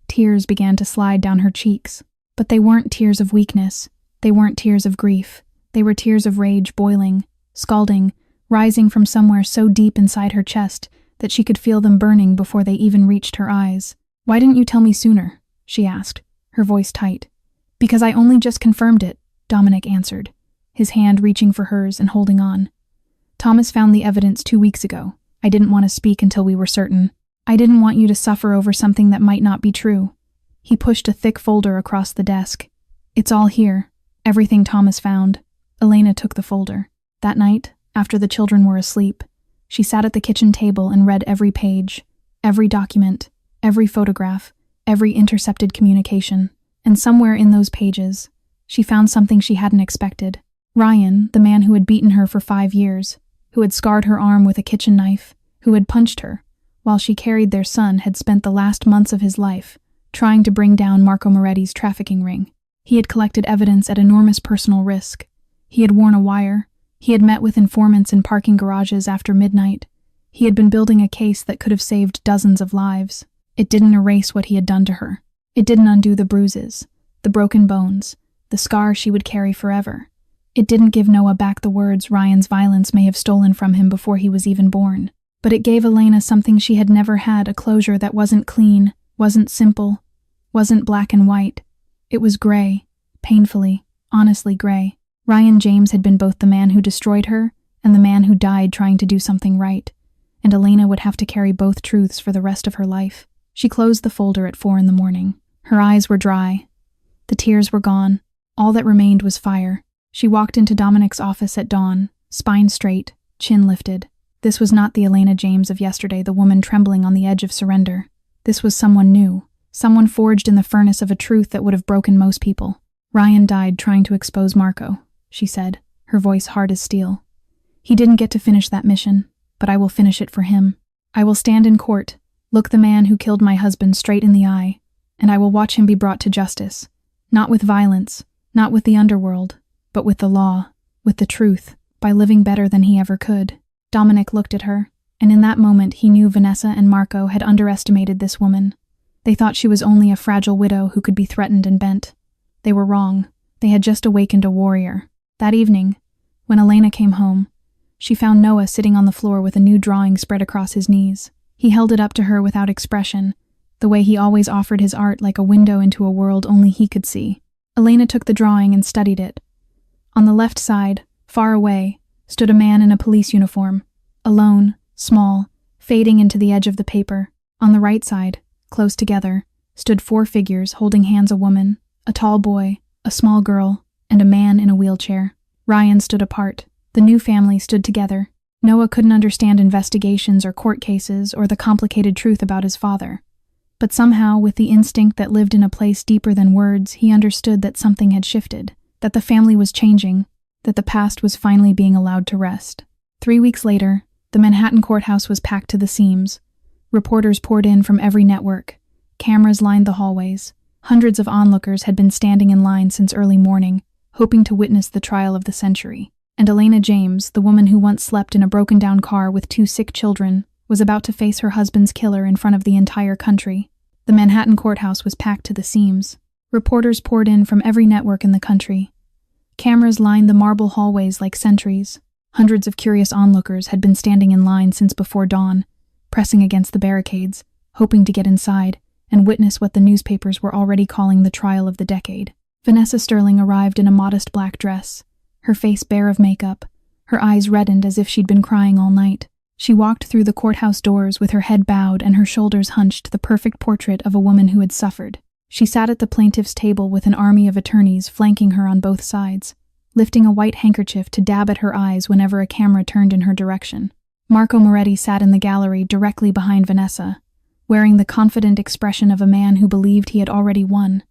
Tears began to slide down her cheeks, but they weren't tears of weakness. They weren't tears of grief. They were tears of rage boiling, scalding, rising from somewhere so deep inside her chest that she could feel them burning before they even reached her eyes. "Why didn't you tell me sooner?" she asked, her voice tight. "Because I only just confirmed it," Dominic answered, his hand reaching for hers and holding on. "Thomas found the evidence 2 weeks ago. I didn't want to speak until we were certain. I didn't want you to suffer over something that might not be true." He pushed a thick folder across the desk. "It's all here. Everything Thomas found." Elena took the folder. That night, after the children were asleep, she sat at the kitchen table and read every page, every document, every photograph, every intercepted communication. And somewhere in those pages, she found something she hadn't expected. Ryan, the man who had beaten her for 5 years, who had scarred her arm with a kitchen knife, who had punched her, while she carried their son, had spent the last months of his life trying to bring down Marco Moretti's trafficking ring. He had collected evidence at enormous personal risk. He had worn a wire. He had met with informants in parking garages after midnight. He had been building a case that could have saved dozens of lives. It didn't erase what he had done to her. It didn't undo the bruises, the broken bones, the scars she would carry forever. It didn't give Noah back the words Ryan's violence may have stolen from him before he was even born. But it gave Elena something she had never had, a closure that wasn't clean, wasn't simple, wasn't black and white. It was gray, painfully, honestly gray. Ryan James had been both the man who destroyed her and the man who died trying to do something right, and Elena would have to carry both truths for the rest of her life. She closed the folder at 4 a.m. Her eyes were dry. The tears were gone. All that remained was fire. She walked into Dominic's office at dawn, spine straight, chin lifted. This was not the Elena James of yesterday, the woman trembling on the edge of surrender. This was someone new, someone forged in the furnace of a truth that would have broken most people. "Ryan died trying to expose Marco," she said, her voice hard as steel. "He didn't get to finish that mission, but I will finish it for him. I will stand in court, look the man who killed my husband straight in the eye, and I will watch him be brought to justice. Not with violence, not with the underworld, but with the law, with the truth, by living better than he ever could." Dominic looked at her, and in that moment he knew Vanessa and Marco had underestimated this woman. They thought she was only a fragile widow who could be threatened and bent. They were wrong. They had just awakened a warrior. That evening, when Elena came home, she found Noah sitting on the floor with a new drawing spread across his knees. He held it up to her without expression, the way he always offered his art, like a window into a world only he could see. Elena took the drawing and studied it. On the left side, far away, stood a man in a police uniform, alone, small, fading into the edge of the paper. On the right side, close together, stood 4 figures holding hands, a woman, a tall boy, a small girl, and a man in a wheelchair. Ryan stood apart. The new family stood together. Noah couldn't understand investigations or court cases or the complicated truth about his father. But somehow, with the instinct that lived in a place deeper than words, he understood that something had shifted, that the family was changing, that the past was finally being allowed to rest. 3 weeks later, the Manhattan courthouse was packed to the seams. Reporters poured in from every network. Cameras lined the hallways. Hundreds of onlookers had been standing in line since early morning, hoping to witness the trial of the century. And Elena James, the woman who once slept in a broken-down car with 2 sick children, was about to face her husband's killer in front of the entire country. The Manhattan courthouse was packed to the seams. Reporters poured in from every network in the country. Cameras lined the marble hallways like sentries. Hundreds of curious onlookers had been standing in line since before dawn, pressing against the barricades, hoping to get inside and witness what the newspapers were already calling the trial of the decade. Vanessa Sterling arrived in a modest black dress, her face bare of makeup, her eyes reddened as if she'd been crying all night. She walked through the courthouse doors with her head bowed and her shoulders hunched, the perfect portrait of a woman who had suffered. She sat at the plaintiff's table with an army of attorneys flanking her on both sides, lifting a white handkerchief to dab at her eyes whenever a camera turned in her direction. Marco Moretti sat in the gallery directly behind Vanessa, wearing the confident expression of a man who believed he had already won.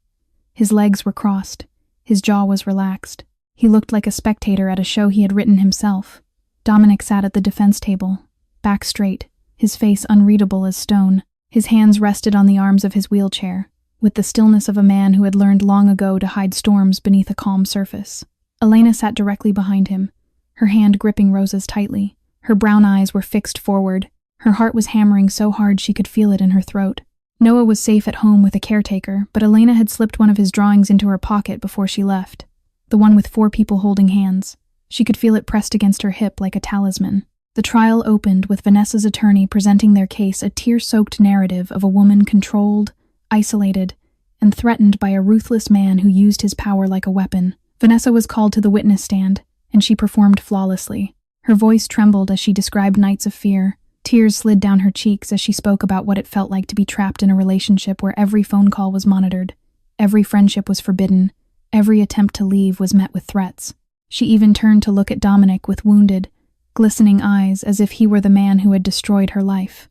His legs were crossed. His jaw was relaxed. He looked like a spectator at a show he had written himself. Dominic sat at the defense table, back straight, his face unreadable as stone. His hands rested on the arms of his wheelchair, with the stillness of a man who had learned long ago to hide storms beneath a calm surface. Elena sat directly behind him, her hand gripping Rosa's tightly. Her brown eyes were fixed forward. Her heart was hammering so hard she could feel it in her throat. Noah was safe at home with a caretaker, but Elena had slipped one of his drawings into her pocket before she left, the one with 4 people holding hands. She could feel it pressed against her hip like a talisman. The trial opened with Vanessa's attorney presenting their case, a tear-soaked narrative of a woman controlled, isolated, and threatened by a ruthless man who used his power like a weapon. Vanessa was called to the witness stand, and she performed flawlessly. Her voice trembled as she described nights of fear. Tears slid down her cheeks as she spoke about what it felt like to be trapped in a relationship where every phone call was monitored, every friendship was forbidden, every attempt to leave was met with threats. She even turned to look at Dominic with wounded, glistening eyes as if he were the man who had destroyed her life.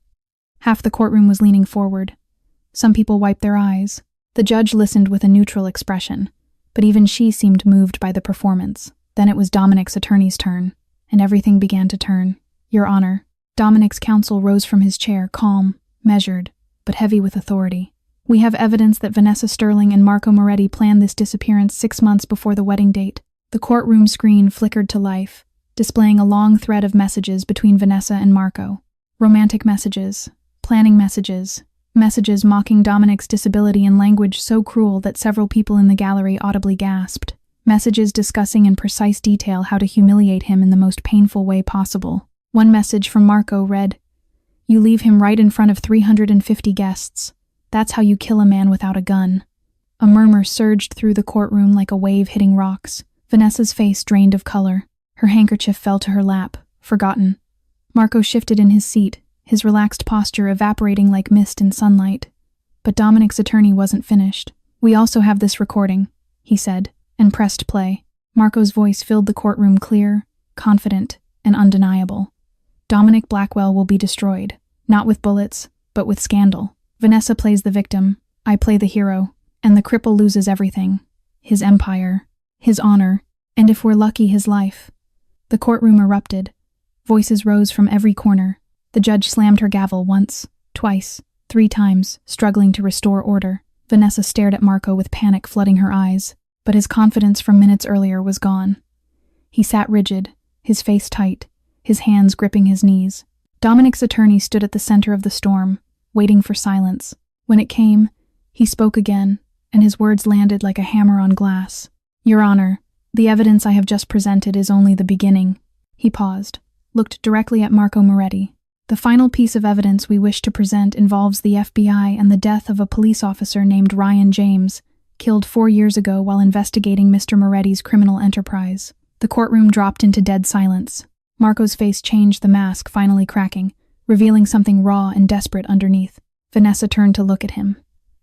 Half the courtroom was leaning forward. Some people wiped their eyes. The judge listened with a neutral expression, but even she seemed moved by the performance. Then it was Dominic's attorney's turn, and everything began to turn. Your Honor. Dominic's counsel rose from his chair, calm, measured, but heavy with authority. We have evidence that Vanessa Sterling and Marco Moretti planned this disappearance 6 months before the wedding date. The courtroom screen flickered to life, displaying a long thread of messages between Vanessa and Marco. Romantic messages, planning messages, messages mocking Dominic's disability in language so cruel that several people in the gallery audibly gasped. Messages discussing in precise detail how to humiliate him in the most painful way possible. One message from Marco read, "You leave him right in front of 350 guests. That's how you kill a man without a gun." A murmur surged through the courtroom like a wave hitting rocks. Vanessa's face drained of color. Her handkerchief fell to her lap, forgotten. Marco shifted in his seat, his relaxed posture evaporating like mist in sunlight. But Dominic's attorney wasn't finished. "We also have this recording," he said, and pressed play. Marco's voice filled the courtroom, clear, confident, and undeniable. "Dominic Blackwell will be destroyed, not with bullets, but with scandal. Vanessa plays the victim, I play the hero, and the cripple loses everything. His empire, his honor, and if we're lucky, his life." The courtroom erupted. Voices rose from every corner. The judge slammed her gavel once, twice, 3 times, struggling to restore order. Vanessa stared at Marco with panic flooding her eyes, but his confidence from minutes earlier was gone. He sat rigid, his face tight, his hands gripping his knees. Dominic's attorney stood at the center of the storm, waiting for silence. When it came, he spoke again, and his words landed like a hammer on glass. "Your Honor, the evidence I have just presented is only the beginning." He paused, looked directly at Marco Moretti. "The final piece of evidence we wish to present involves the FBI and the death of a police officer named Ryan James, killed 4 years ago while investigating Mr. Moretti's criminal enterprise." The courtroom dropped into dead silence. Marco's face changed, the mask finally cracking, revealing something raw and desperate underneath. Vanessa turned to look at him,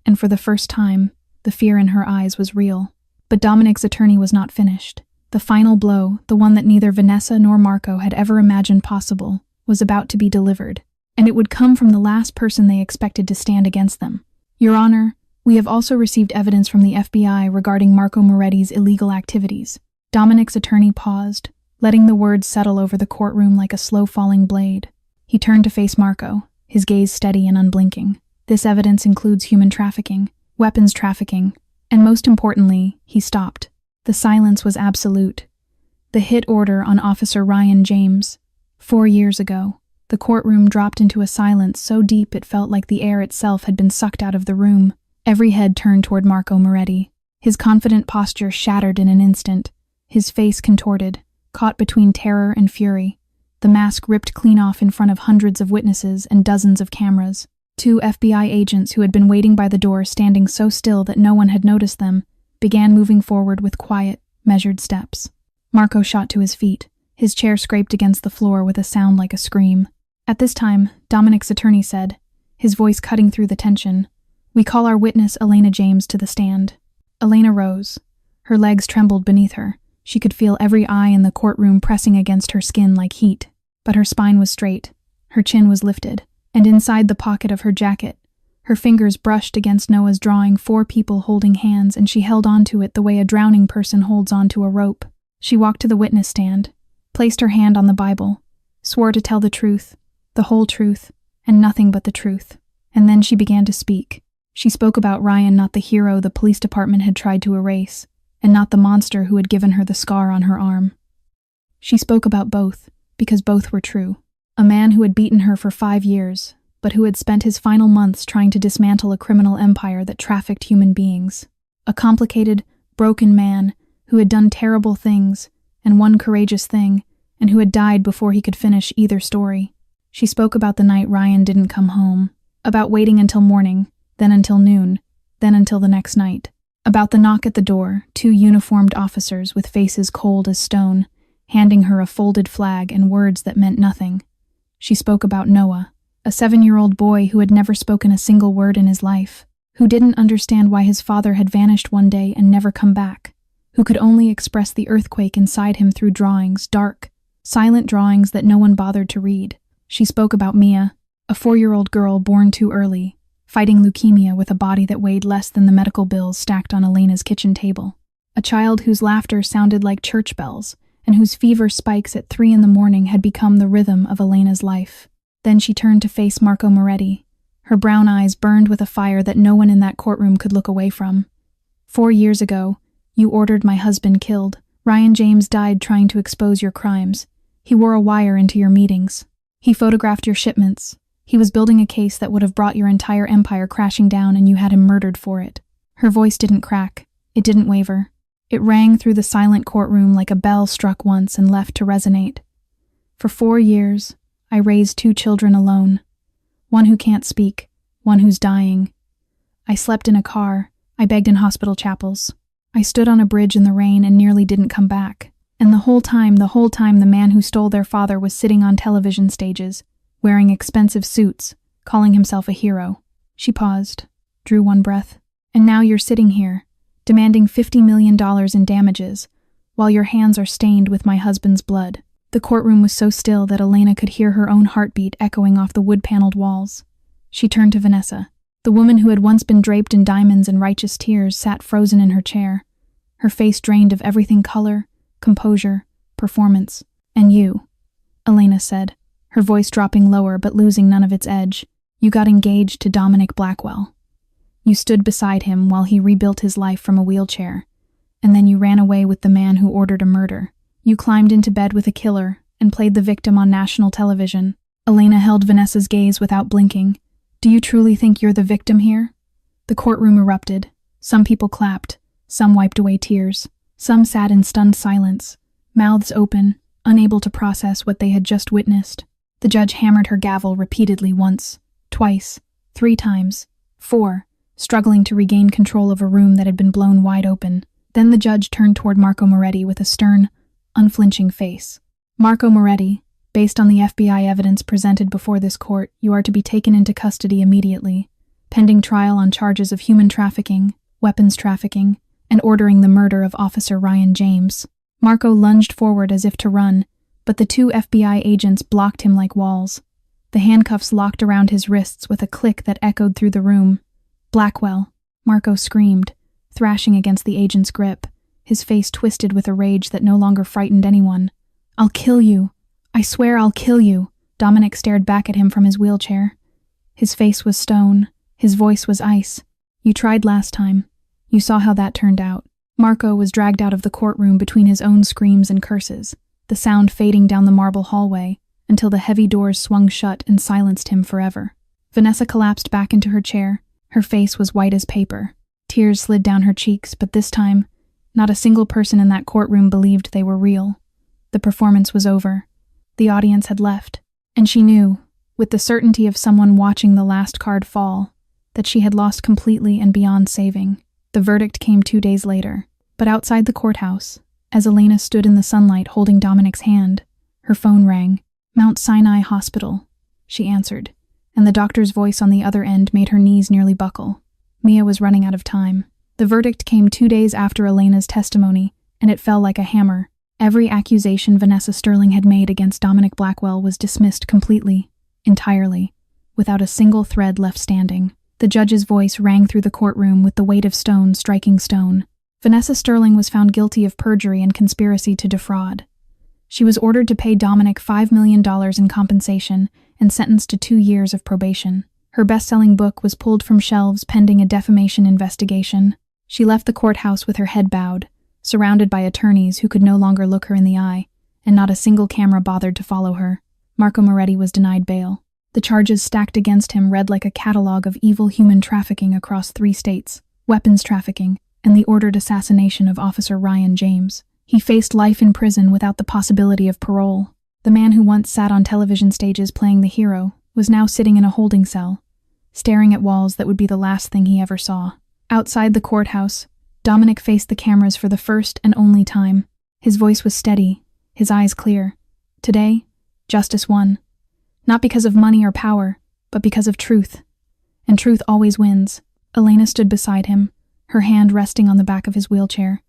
and for the first time, the fear in her eyes was real. But Dominic's attorney was not finished. The final blow, the one that neither Vanessa nor Marco had ever imagined possible, was about to be delivered, and it would come from the last person they expected to stand against them. Your Honor, we have also received evidence from the FBI regarding Marco Moretti's illegal activities. Dominic's attorney paused, letting the words settle over the courtroom like a slow-falling blade. He turned to face Marco, his gaze steady and unblinking. This evidence includes human trafficking, weapons trafficking, and most importantly, he stopped. The silence was absolute. The hit order on Officer Ryan James. 4 years ago, the courtroom dropped into a silence so deep it felt like the air itself had been sucked out of the room. Every head turned toward Marco Moretti. His confident posture shattered in an instant, his face contorted, caught between terror and fury. The mask ripped clean off in front of hundreds of witnesses and dozens of cameras. 2 FBI agents who had been waiting by the door, standing so still that no one had noticed them, began moving forward with quiet, measured steps. Marco shot to his feet. His chair scraped against the floor with a sound like a scream. At this time, Dominic's attorney said, his voice cutting through the tension, "We call our witness Elena James to the stand." Elena rose. Her legs trembled beneath her. She could feel every eye in the courtroom pressing against her skin like heat. But her spine was straight, her chin was lifted, and inside the pocket of her jacket, her fingers brushed against Noah's drawing 4 people holding hands, and she held onto it the way a drowning person holds onto a rope. She walked to the witness stand, placed her hand on the Bible, swore to tell the truth, the whole truth, and nothing but the truth. And then she began to speak. She spoke about Ryan, not the hero the police department had tried to erase, and not the monster who had given her the scar on her arm. She spoke about both, because both were true. A man who had beaten her for 5 years, but who had spent his final months trying to dismantle a criminal empire that trafficked human beings. A complicated, broken man who had done terrible things, and one courageous thing, and who had died before he could finish either story. She spoke about the night Ryan didn't come home, about waiting until morning, then until noon, then until the next night. About the knock at the door, 2 uniformed officers with faces cold as stone, handing her a folded flag and words that meant nothing. She spoke about Noah, a 7-year-old boy who had never spoken a single word in his life, who didn't understand why his father had vanished one day and never come back, who could only express the earthquake inside him through drawings, dark, silent drawings that no one bothered to read. She spoke about Mia, a 4-year-old girl born too early, fighting leukemia with a body that weighed less than the medical bills stacked on Elena's kitchen table. A child whose laughter sounded like church bells, and whose fever spikes at 3 in the morning had become the rhythm of Elena's life. Then she turned to face Marco Moretti. Her brown eyes burned with a fire that no one in that courtroom could look away from. 4 years ago, you ordered my husband killed. Ryan James died trying to expose your crimes. He wore a wire into your meetings. He photographed your shipments. He was building a case that would have brought your entire empire crashing down, and you had him murdered for it. Her voice didn't crack. It didn't waver. It rang through the silent courtroom like a bell struck once and left to resonate. For 4 years, I raised 2 children alone. One who can't speak, one who's dying. I slept in a car. I begged in hospital chapels. I stood on a bridge in the rain and nearly didn't come back. And the whole time, the man who stole their father was sitting on television stages, wearing expensive suits, calling himself a hero. She paused, drew one breath. And now you're sitting here, demanding $50 million in damages, while your hands are stained with my husband's blood. The courtroom was so still that Elena could hear her own heartbeat echoing off the wood-paneled walls. She turned to Vanessa. The woman who had once been draped in diamonds and righteous tears sat frozen in her chair, her face drained of everything color, composure, performance. "And you," Elena said, her voice dropping lower but losing none of its edge. "You got engaged to Dominic Blackwell. You stood beside him while he rebuilt his life from a wheelchair, and then you ran away with the man who ordered a murder. You climbed into bed with a killer and played the victim on national television." Elena held Vanessa's gaze without blinking. "Do you truly think you're the victim here?" The courtroom erupted. Some people clapped. Some wiped away tears. Some sat in stunned silence, mouths open, unable to process what they had just witnessed. The judge hammered her gavel repeatedly once, twice, 3 times, 4, struggling to regain control of a room that had been blown wide open. Then the judge turned toward Marco Moretti with a stern, unflinching face. "Marco Moretti, based on the FBI evidence presented before this court, you are to be taken into custody immediately, pending trial on charges of human trafficking, weapons trafficking, and ordering the murder of Officer Ryan James." Marco lunged forward as if to run, but the two FBI agents blocked him like walls. The handcuffs locked around his wrists with a click that echoed through the room. "Blackwell," Marco screamed, thrashing against the agent's grip, his face twisted with a rage that no longer frightened anyone. "I'll kill you. I swear I'll kill you." Dominic stared back at him from his wheelchair. His face was stone, his voice was ice. "You tried last time. You saw how that turned out." Marco was dragged out of the courtroom between his own screams and curses, the sound fading down the marble hallway until the heavy doors swung shut and silenced him forever. Vanessa collapsed back into her chair. Her face was white as paper. Tears slid down her cheeks, but this time, not a single person in that courtroom believed they were real. The performance was over. The audience had left, and she knew, with the certainty of someone watching the last card fall, that she had lost completely and beyond saving. The verdict came 2 days later. But outside the courthouse, as Elena stood in the sunlight holding Dominic's hand, her phone rang. "Mount Sinai Hospital," she answered, and the doctor's voice on the other end made her knees nearly buckle. Mia was running out of time. The verdict came 2 days after Elena's testimony, and it fell like a hammer. Every accusation Vanessa Sterling had made against Dominic Blackwell was dismissed completely, entirely, without a single thread left standing. The judge's voice rang through the courtroom with the weight of stone striking stone. Vanessa Sterling was found guilty of perjury and conspiracy to defraud. She was ordered to pay Dominic $5 million in compensation and sentenced to 2 years of probation. Her best-selling book was pulled from shelves pending a defamation investigation. She left the courthouse with her head bowed, surrounded by attorneys who could no longer look her in the eye, and not a single camera bothered to follow her. Marco Moretti was denied bail. The charges stacked against him read like a catalog of evil human trafficking across 3 states, weapons trafficking, and the ordered assassination of Officer Elena James. He faced life in prison without the possibility of parole. The man who once sat on television stages playing the hero was now sitting in a holding cell, staring at walls that would be the last thing he ever saw. Outside the courthouse, Dominic faced the cameras for the first and only time. His voice was steady, his eyes clear. Today, justice won. Not because of money or power, but because of truth. And truth always wins. Elena stood beside him, her hand resting on the back of his wheelchair.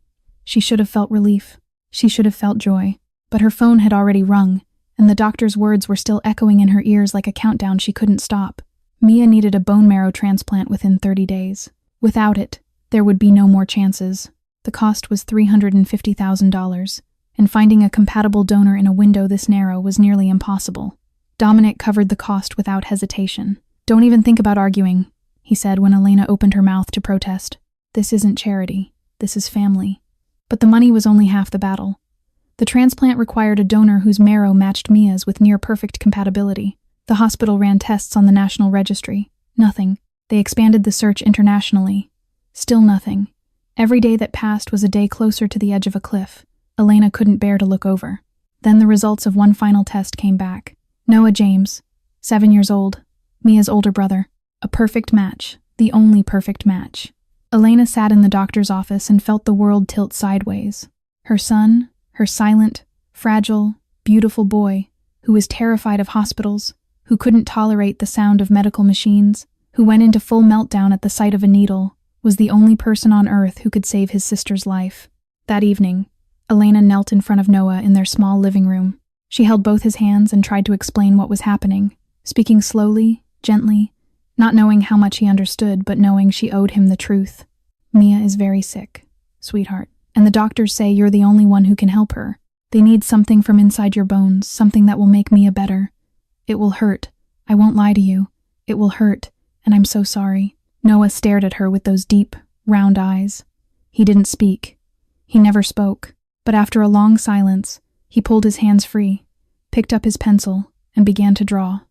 She should have felt relief. She should have felt joy. But her phone had already rung, and the doctor's words were still echoing in her ears like a countdown she couldn't stop. Mia needed a bone marrow transplant within 30 days. Without it, there would be no more chances. The cost was $350,000, and finding a compatible donor in a window this narrow was nearly impossible. Dominic covered the cost without hesitation. "Don't even think about arguing," he said when Elena opened her mouth to protest. "This isn't charity. This is family." But the money was only half the battle. The transplant required a donor whose marrow matched Mia's with near-perfect compatibility. The hospital ran tests on the national registry. Nothing. They expanded the search internationally. Still nothing. Every day that passed was a day closer to the edge of a cliff. Elena couldn't bear to look over. Then the results of one final test came back. Noah James, 7 years old, Mia's older brother. A perfect match. The only perfect match. Elena sat in the doctor's office and felt the world tilt sideways. Her son, her silent, fragile, beautiful boy, who was terrified of hospitals, who couldn't tolerate the sound of medical machines, who went into full meltdown at the sight of a needle, was the only person on earth who could save his sister's life. That evening, Elena knelt in front of Noah in their small living room. She held both his hands and tried to explain what was happening, speaking slowly, gently, not knowing how much he understood, but knowing she owed him the truth. "Mia is very sick, sweetheart, and the doctors say you're the only one who can help her. They need something from inside your bones, something that will make Mia better. It will hurt. I won't lie to you. It will hurt, and I'm so sorry." Noah stared at her with those deep, round eyes. He didn't speak. He never spoke. But after a long silence, he pulled his hands free, picked up his pencil, and began to draw.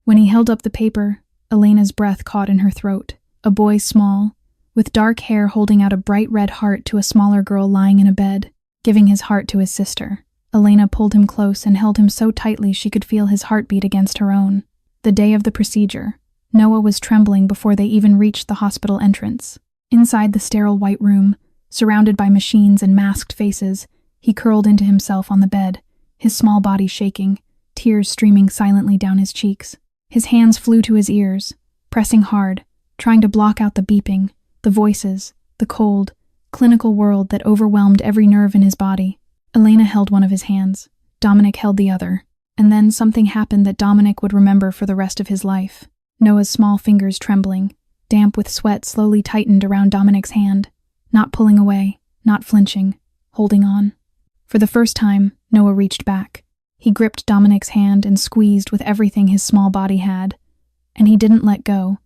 When he held up the paper, Elena's breath caught in her throat. A boy small, with dark hair holding out a bright red heart to a smaller girl lying in a bed, giving his heart to his sister. Elena pulled him close and held him so tightly she could feel his heartbeat against her own. The day of the procedure, Noah was trembling before they even reached the hospital entrance. Inside the sterile white room, surrounded by machines and masked faces, he curled into himself on the bed, his small body shaking, tears streaming silently down his cheeks. His hands flew to his ears, pressing hard, trying to block out the beeping, the voices, the cold, clinical world that overwhelmed every nerve in his body. Elena held one of his hands. Dominic held the other. And then something happened that Dominic would remember for the rest of his life. Noah's small fingers trembling, damp with sweat, slowly tightened around Dominic's hand, not pulling away, not flinching, holding on. For the first time, Noah reached back. He gripped Dominic's hand and squeezed with everything his small body had. And he didn't let go.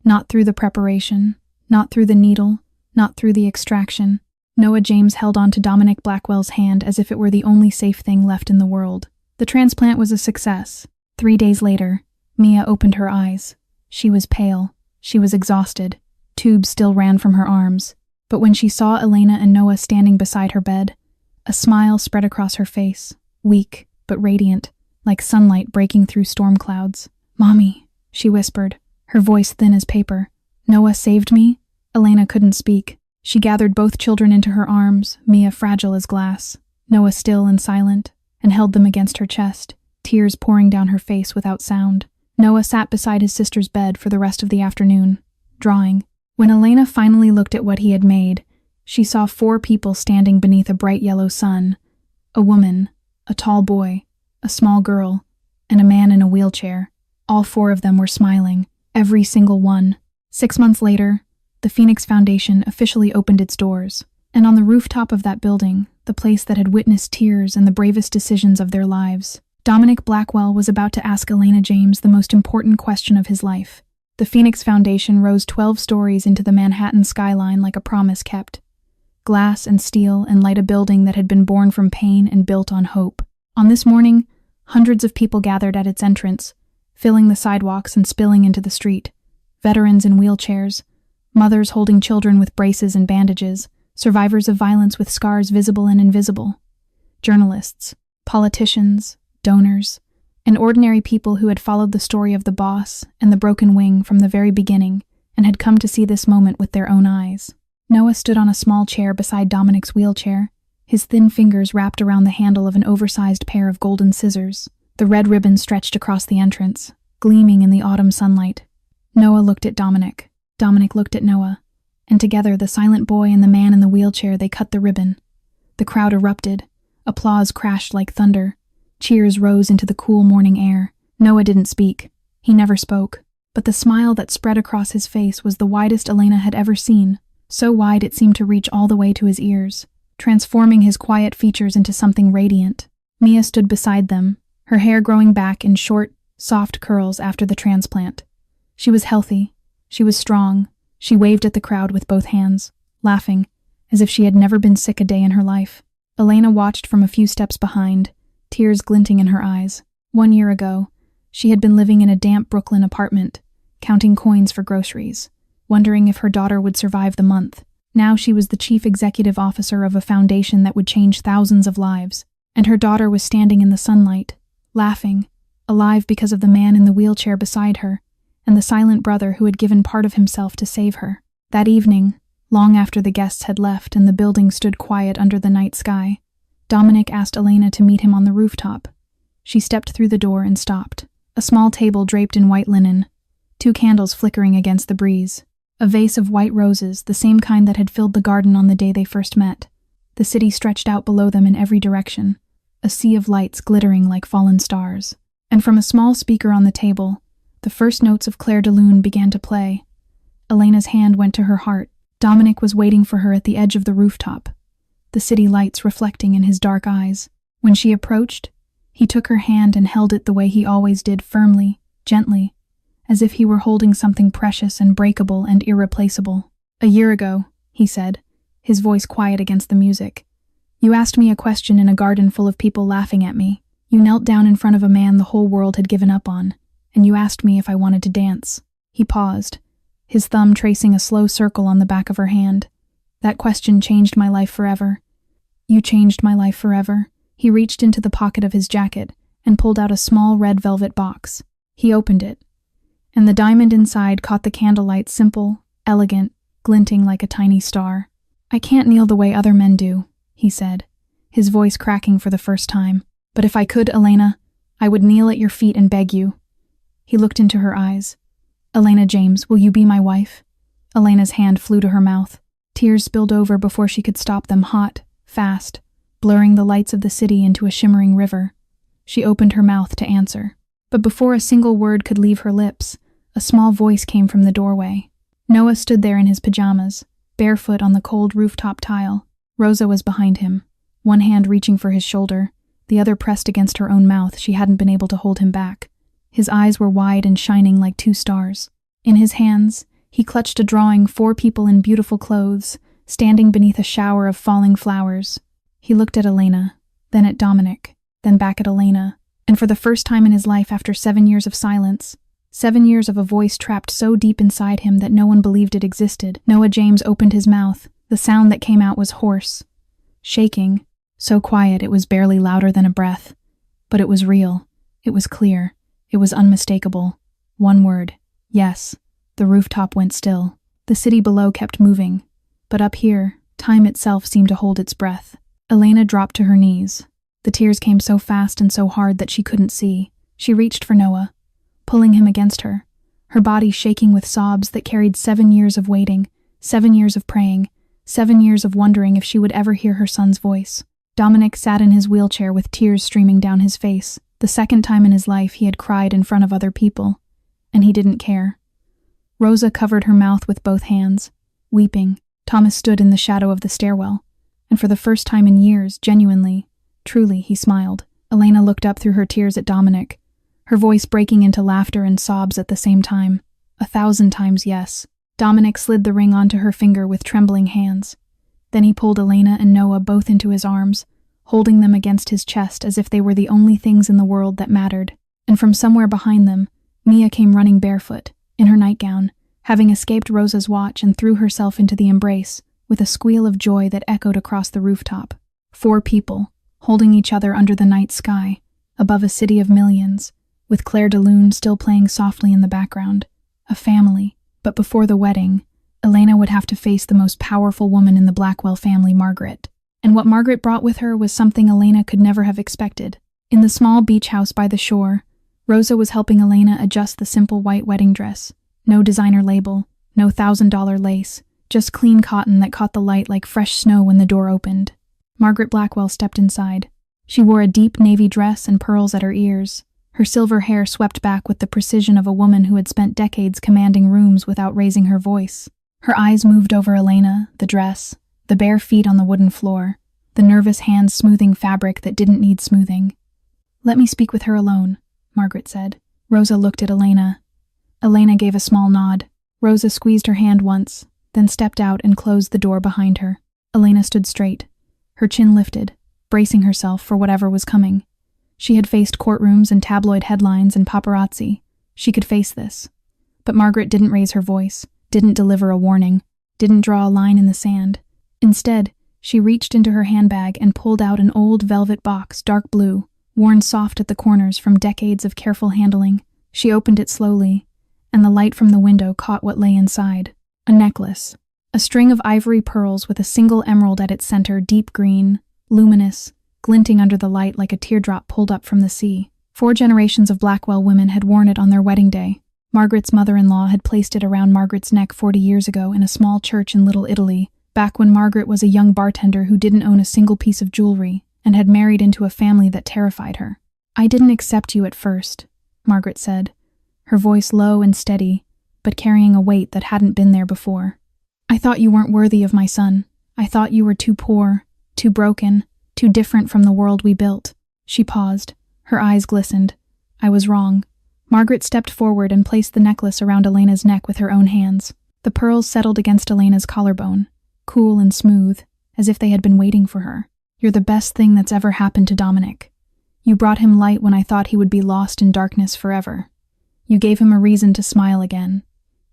Not through the preparation, not through the needle, not through the extraction. Noah James held on to Dominic Blackwell's hand as if it were the only safe thing left in the world. The transplant was a success. 3 days later, Mia opened her eyes. She was pale. She was exhausted. Tubes still ran from her arms. But when she saw Elena and Noah standing beside her bed, a smile spread across her face, weak but radiant, like sunlight breaking through storm clouds. "Mommy," she whispered, her voice thin as paper. "Noah saved me?" Elena couldn't speak. She gathered both children into her arms, Mia fragile as glass, Noah still and silent, and held them against her chest, tears pouring down her face without sound. Noah sat beside his sister's bed for the rest of the afternoon, drawing. When Elena finally looked at what he had made, she saw 4 people standing beneath a bright yellow sun. A woman, a tall boy, a small girl, and a man in a wheelchair. All 4 of them were smiling, every single one. 6 months later, the Phoenix Foundation officially opened its doors, and on the rooftop of that building, the place that had witnessed tears and the bravest decisions of their lives, Dominic Blackwell was about to ask Elena James the most important question of his life. The Phoenix Foundation rose 12 stories into the Manhattan skyline like a promise kept. Glass and steel and light a building that had been born from pain and built on hope. On this morning, hundreds of people gathered at its entrance, filling the sidewalks and spilling into the street. Veterans in wheelchairs, mothers holding children with braces and bandages, survivors of violence with scars visible and invisible, journalists, politicians, donors, and ordinary people who had followed the story of the boss and the broken wing from the very beginning and had come to see this moment with their own eyes. Noah stood on a small chair beside Dominic's wheelchair, his thin fingers wrapped around the handle of an oversized pair of golden scissors. The red ribbon stretched across the entrance, gleaming in the autumn sunlight. Noah looked at Dominic. Dominic looked at Noah. And together, the silent boy and the man in the wheelchair, they cut the ribbon. The crowd erupted. Applause crashed like thunder. Cheers rose into the cool morning air. Noah didn't speak. He never spoke. But the smile that spread across his face was the widest Elena had ever seen. So wide it seemed to reach all the way to his ears, transforming his quiet features into something radiant. Mia stood beside them, her hair growing back in short, soft curls after the transplant. She was healthy. She was strong. She waved at the crowd with both hands, laughing, as if she had never been sick a day in her life. Elena watched from a few steps behind, tears glinting in her eyes. 1 year ago, she had been living in a damp Brooklyn apartment, counting coins for groceries, wondering if her daughter would survive the month. Now she was the chief executive officer of a foundation that would change thousands of lives, and her daughter was standing in the sunlight, laughing, alive because of the man in the wheelchair beside her, and the silent brother who had given part of himself to save her. That evening, long after the guests had left and the building stood quiet under the night sky, Dominic asked Elena to meet him on the rooftop. She stepped through the door and stopped. A small table draped in white linen, 2 candles flickering against the breeze, a vase of white roses, the same kind that had filled the garden on the day they first met. The city stretched out below them in every direction, a sea of lights glittering like fallen stars. And from a small speaker on the table, the first notes of Claire de Lune began to play. Elena's hand went to her heart. Dominic was waiting for her at the edge of the rooftop, the city lights reflecting in his dark eyes. When she approached, he took her hand and held it the way he always did, firmly, gently, as if he were holding something precious and breakable and irreplaceable. "A year ago," he said, his voice quiet against the music, "you asked me a question in a garden full of people laughing at me. You knelt down in front of a man the whole world had given up on, and you asked me if I wanted to dance." He paused, his thumb tracing a slow circle on the back of her hand. "That question changed my life forever." "You changed my life forever." He reached into the pocket of his jacket and pulled out a small red velvet box. He opened it, and the diamond inside caught the candlelight, simple, elegant, glinting like a tiny star. "I can't kneel the way other men do," he said, his voice cracking for the first time. "But if I could, Elena, I would kneel at your feet and beg you." He looked into her eyes. "Elena James, will you be my wife?" Elena's hand flew to her mouth. Tears spilled over before she could stop them, hot, fast, blurring the lights of the city into a shimmering river. She opened her mouth to answer. But before a single word could leave her lips, a small voice came from the doorway. Noah stood there in his pajamas, barefoot on the cold rooftop tile. Rosa was behind him, one hand reaching for his shoulder, the other pressed against her own mouth. She hadn't been able to hold him back. His eyes were wide and shining like two stars. In his hands, he clutched a drawing, 4 people in beautiful clothes, standing beneath a shower of falling flowers. He looked at Elena, then at Dominic, then back at Elena, and for the first time in his life after 7 years of silence, 7 years of a voice trapped so deep inside him that no one believed it existed, Noah James opened his mouth. The sound that came out was hoarse, shaking, so quiet it was barely louder than a breath. But it was real, it was clear, it was unmistakable. One word, yes. The rooftop went still. The city below kept moving. But up here, time itself seemed to hold its breath. Elena dropped to her knees. The tears came so fast and so hard that she couldn't see. She reached for Noah, pulling him against her, her body shaking with sobs that carried 7 years of waiting, 7 years of praying, 7 years of wondering if she would ever hear her son's voice. Dominic sat in his wheelchair with tears streaming down his face. The second time in his life he had cried in front of other people, and he didn't care. Rosa covered her mouth with both hands, weeping. Thomas stood in the shadow of the stairwell, and for the first time in years, genuinely, truly, he smiled. Elena looked up through her tears at Dominic, her voice breaking into laughter and sobs at the same time. 1,000 times yes. Dominic slid the ring onto her finger with trembling hands. Then he pulled Elena and Noah both into his arms, holding them against his chest as if they were the only things in the world that mattered. And from somewhere behind them, Mia came running barefoot, in her nightgown, having escaped Rosa's watch, and threw herself into the embrace, with a squeal of joy that echoed across the rooftop. 4 people, holding each other under the night sky, above a city of millions, with Claire de Lune still playing softly in the background. A family. But before the wedding, Elena would have to face the most powerful woman in the Blackwell family, Margaret. And what Margaret brought with her was something Elena could never have expected. In the small beach house by the shore, Rosa was helping Elena adjust the simple white wedding dress. No designer label, no $1,000 lace, just clean cotton that caught the light like fresh snow when the door opened. Margaret Blackwell stepped inside. She wore a deep navy dress and pearls at her ears, her silver hair swept back with the precision of a woman who had spent decades commanding rooms without raising her voice. Her eyes moved over Elena, the dress, the bare feet on the wooden floor, the nervous hands smoothing fabric that didn't need smoothing. "Let me speak with her alone," Margaret said. Rosa looked at Elena. Elena gave a small nod. Rosa squeezed her hand once, then stepped out and closed the door behind her. Elena stood straight, her chin lifted, bracing herself for whatever was coming. She had faced courtrooms and tabloid headlines and paparazzi. She could face this. But Margaret didn't raise her voice, didn't deliver a warning, didn't draw a line in the sand. Instead, she reached into her handbag and pulled out an old velvet box, dark blue, worn soft at the corners from decades of careful handling. She opened it slowly, and the light from the window caught what lay inside. A necklace. A string of ivory pearls with a single emerald at its center, deep green, luminous, glinting under the light like a teardrop pulled up from the sea. 4 generations of Blackwell women had worn it on their wedding day. Margaret's mother-in-law had placed it around Margaret's neck 40 years ago in a small church in Little Italy, back when Margaret was a young bartender who didn't own a single piece of jewelry and had married into a family that terrified her. "I didn't accept you at first," Margaret said, her voice low and steady, but carrying a weight that hadn't been there before. "I thought you weren't worthy of my son. I thought you were too poor, too broken, too different from the world we built." She paused. Her eyes glistened. "I was wrong." Margaret stepped forward and placed the necklace around Elena's neck with her own hands. The pearls settled against Elena's collarbone, cool and smooth, as if they had been waiting for her. "You're the best thing that's ever happened to Dominic. You brought him light when I thought he would be lost in darkness forever. You gave him a reason to smile again.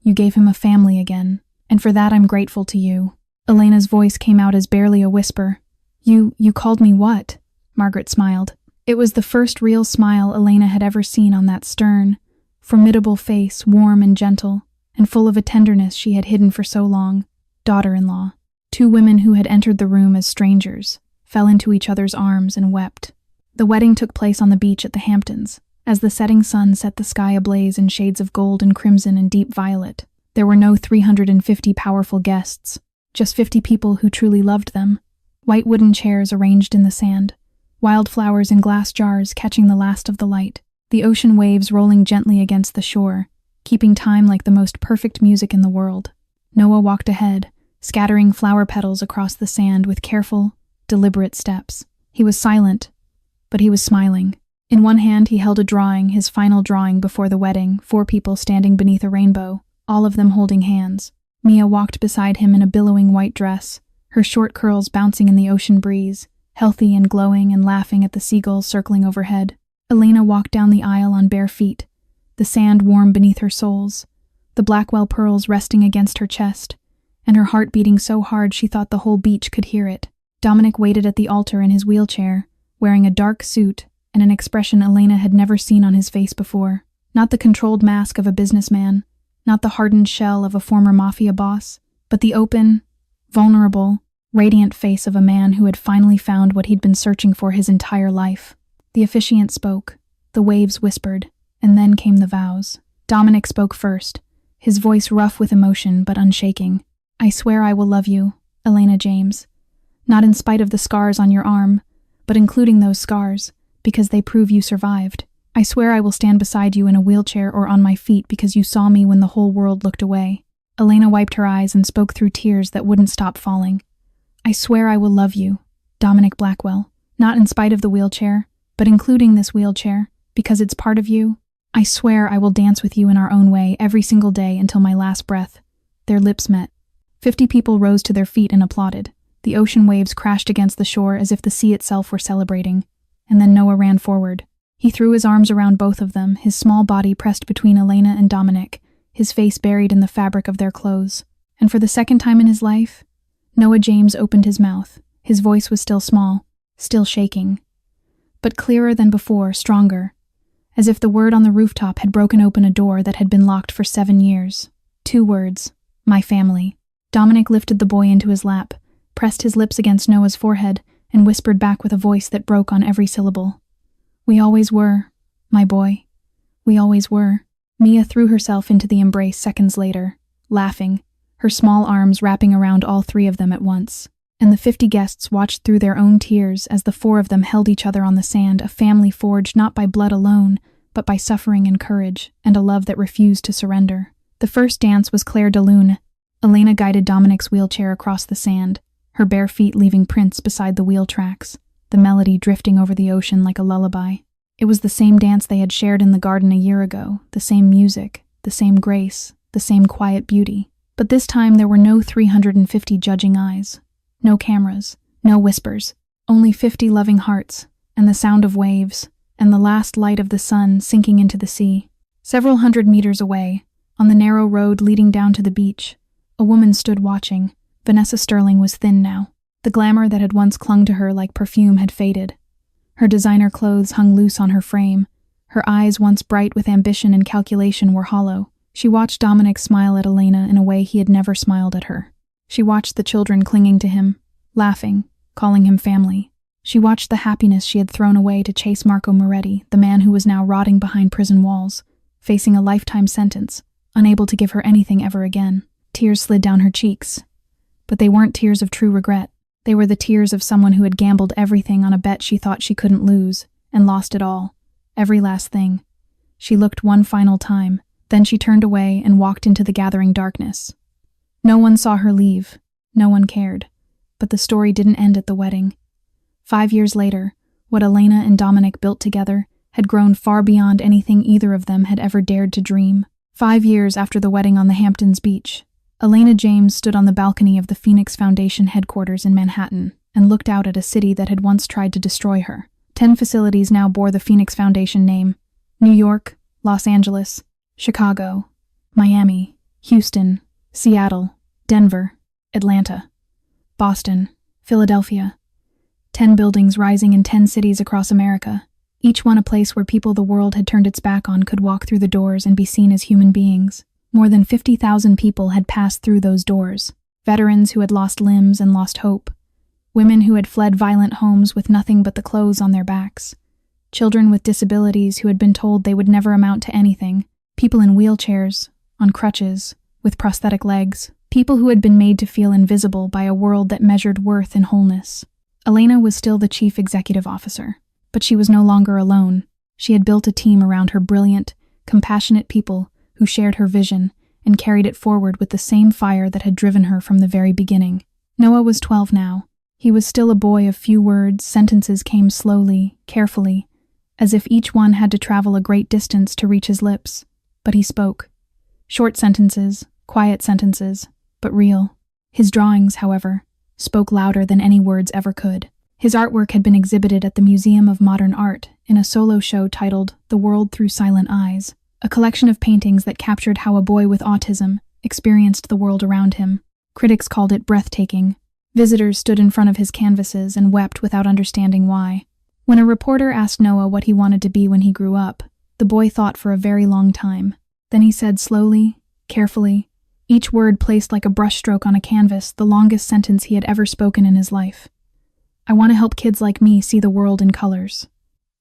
You gave him a family again, and for that I'm grateful to you." Elena's voice came out as barely a whisper. You called me what?" Margaret smiled. It was the first real smile Elena had ever seen on that stern, formidable face, warm and gentle, and full of a tenderness she had hidden for so long. Daughter-in-law. 2 women who had entered the room as strangers, fell into each other's arms and wept. The wedding took place on the beach at the Hamptons, as the setting sun set the sky ablaze in shades of gold and crimson and deep violet. There were no 350 powerful guests, just 50 people who truly loved them. White wooden chairs arranged in the sand, wildflowers in glass jars catching the last of the light, the ocean waves rolling gently against the shore, keeping time like the most perfect music in the world. Noah walked ahead, scattering flower petals across the sand with careful, deliberate steps. He was silent, but he was smiling. In one hand he held a drawing, his final drawing before the wedding, 4 people standing beneath a rainbow, all of them holding hands. Mia walked beside him in a billowing white dress, her short curls bouncing in the ocean breeze, healthy and glowing and laughing at the seagulls circling overhead. Elena walked down the aisle on bare feet, the sand warm beneath her soles, the Blackwell pearls resting against her chest, and her heart beating so hard she thought the whole beach could hear it. Dominic waited at the altar in his wheelchair, wearing a dark suit and an expression Elena had never seen on his face before. Not the controlled mask of a businessman, not the hardened shell of a former mafia boss, but the open, vulnerable, radiant face of a man who had finally found what he'd been searching for his entire life. The officiant spoke, the waves whispered, and then came the vows. Dominic spoke first, his voice rough with emotion but unshaking. "I swear I will love you, Elena James. Not in spite of the scars on your arm, but including those scars, because they prove you survived. I swear I will stand beside you in a wheelchair or on my feet because you saw me when the whole world looked away." Elena wiped her eyes and spoke through tears that wouldn't stop falling. "I swear I will love you, Dominic Blackwell. Not in spite of the wheelchair, but including this wheelchair, because it's part of you. I swear I will dance with you in our own way every single day until my last breath." Their lips met. 50 people rose to their feet and applauded. The ocean waves crashed against the shore as if the sea itself were celebrating. And then Noah ran forward. He threw his arms around both of them, his small body pressed between Elena and Dominic, his face buried in the fabric of their clothes. And for the second time in his life, Noah James opened his mouth. His voice was still small, still shaking, but clearer than before, stronger, as if the word on the rooftop had broken open a door that had been locked for 7 years. 2 words: my family. Dominic lifted the boy into his lap, pressed his lips against Noah's forehead, and whispered back with a voice that broke on every syllable. "We always were, my boy. We always were." Mia threw herself into the embrace seconds later, laughing, her small arms wrapping around all 3 of them at once. And the 50 guests watched through their own tears as the 4 of them held each other on the sand, a family forged not by blood alone, but by suffering and courage, and a love that refused to surrender. The first dance was Claire de Lune. Elena guided Dominic's wheelchair across the sand, her bare feet leaving prints beside the wheel tracks, the melody drifting over the ocean like a lullaby. It was the same dance they had shared in the garden a year ago, the same music, the same grace, the same quiet beauty. But this time there were no 350 judging eyes, no cameras, no whispers, only 50 loving hearts, and the sound of waves, and the last light of the sun sinking into the sea. Several hundred meters away, on the narrow road leading down to the beach, a woman stood watching. Vanessa Sterling was thin now. The glamour that had once clung to her like perfume had faded. Her designer clothes hung loose on her frame. Her eyes, once bright with ambition and calculation, were hollow. She watched Dominic smile at Elena in a way he had never smiled at her. She watched the children clinging to him, laughing, calling him family. She watched the happiness she had thrown away to chase Marco Moretti, the man who was now rotting behind prison walls, facing a lifetime sentence, unable to give her anything ever again. Tears slid down her cheeks. But they weren't tears of true regret. They were the tears of someone who had gambled everything on a bet she thought she couldn't lose, and lost it all. Every last thing. She looked one final time, then she turned away and walked into the gathering darkness. No one saw her leave. No one cared. But the story didn't end at the wedding. 5 years later, what Elena and Dominic built together had grown far beyond anything either of them had ever dared to dream. 5 years after the wedding on the Hamptons beach, Elena James stood on the balcony of the Phoenix Foundation headquarters in Manhattan and looked out at a city that had once tried to destroy her. 10 facilities now bore the Phoenix Foundation name: New York, Los Angeles, Chicago, Miami, Houston, Seattle, Denver, Atlanta, Boston, Philadelphia. 10 buildings rising in 10 cities across America, each one a place where people the world had turned its back on could walk through the doors and be seen as human beings. More than 50,000 people had passed through those doors. Veterans who had lost limbs and lost hope. Women who had fled violent homes with nothing but the clothes on their backs. Children with disabilities who had been told they would never amount to anything. People in wheelchairs, on crutches, with prosthetic legs. People who had been made to feel invisible by a world that measured worth in wholeness. Elena was still the chief executive officer, but she was no longer alone. She had built a team around her brilliant, compassionate people who shared her vision and carried it forward with the same fire that had driven her from the very beginning. Noah was 12 now. He was still a boy of few words. Sentences came slowly, carefully, as if each one had to travel a great distance to reach his lips. But he spoke. Short sentences, quiet sentences, but real. His drawings, however, spoke louder than any words ever could. His artwork had been exhibited at the Museum of Modern Art in a solo show titled The World Through Silent Eyes, a collection of paintings that captured how a boy with autism experienced the world around him. Critics called it breathtaking. Visitors stood in front of his canvases and wept without understanding why. When a reporter asked Noah what he wanted to be when he grew up, the boy thought for a very long time. Then he said slowly, carefully, each word placed like a brushstroke on a canvas, the longest sentence he had ever spoken in his life. I want to help kids like me see the world in colors.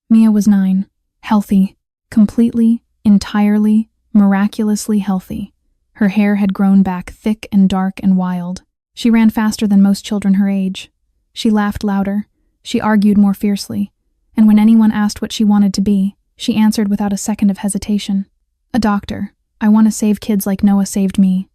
Mia was 9, healthy, completely, entirely, miraculously healthy. Her hair had grown back thick and dark and wild. She ran faster than most children her age. She laughed louder. She argued more fiercely. And when anyone asked what she wanted to be, she answered without a second of hesitation. A doctor. I want to save kids like Noah saved me.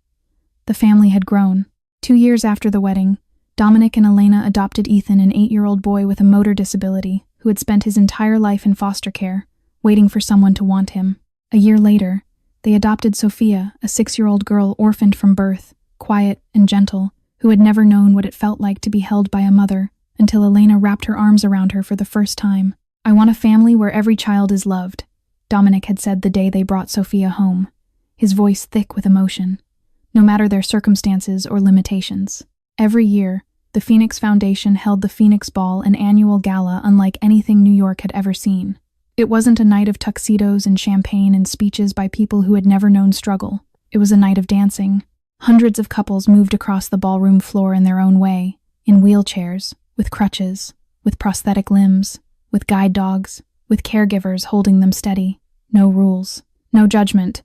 The family had grown. 2 years after the wedding, Dominic and Elena adopted Ethan, an 8-year-old boy with a motor disability who had spent his entire life in foster care, waiting for someone to want him. A year later, they adopted Sophia, a 6-year-old girl orphaned from birth, quiet and gentle, who had never known what it felt like to be held by a mother, until Elena wrapped her arms around her for the first time. I want a family where every child is loved, Dominic had said the day they brought Sophia home, his voice thick with emotion, no matter their circumstances or limitations. Every year, the Phoenix Foundation held the Phoenix Ball, an annual gala unlike anything New York had ever seen. It wasn't a night of tuxedos and champagne and speeches by people who had never known struggle. It was a night of dancing. Hundreds of couples moved across the ballroom floor in their own way, in wheelchairs, with crutches, with prosthetic limbs, with guide dogs, with caregivers holding them steady. No rules, no judgment,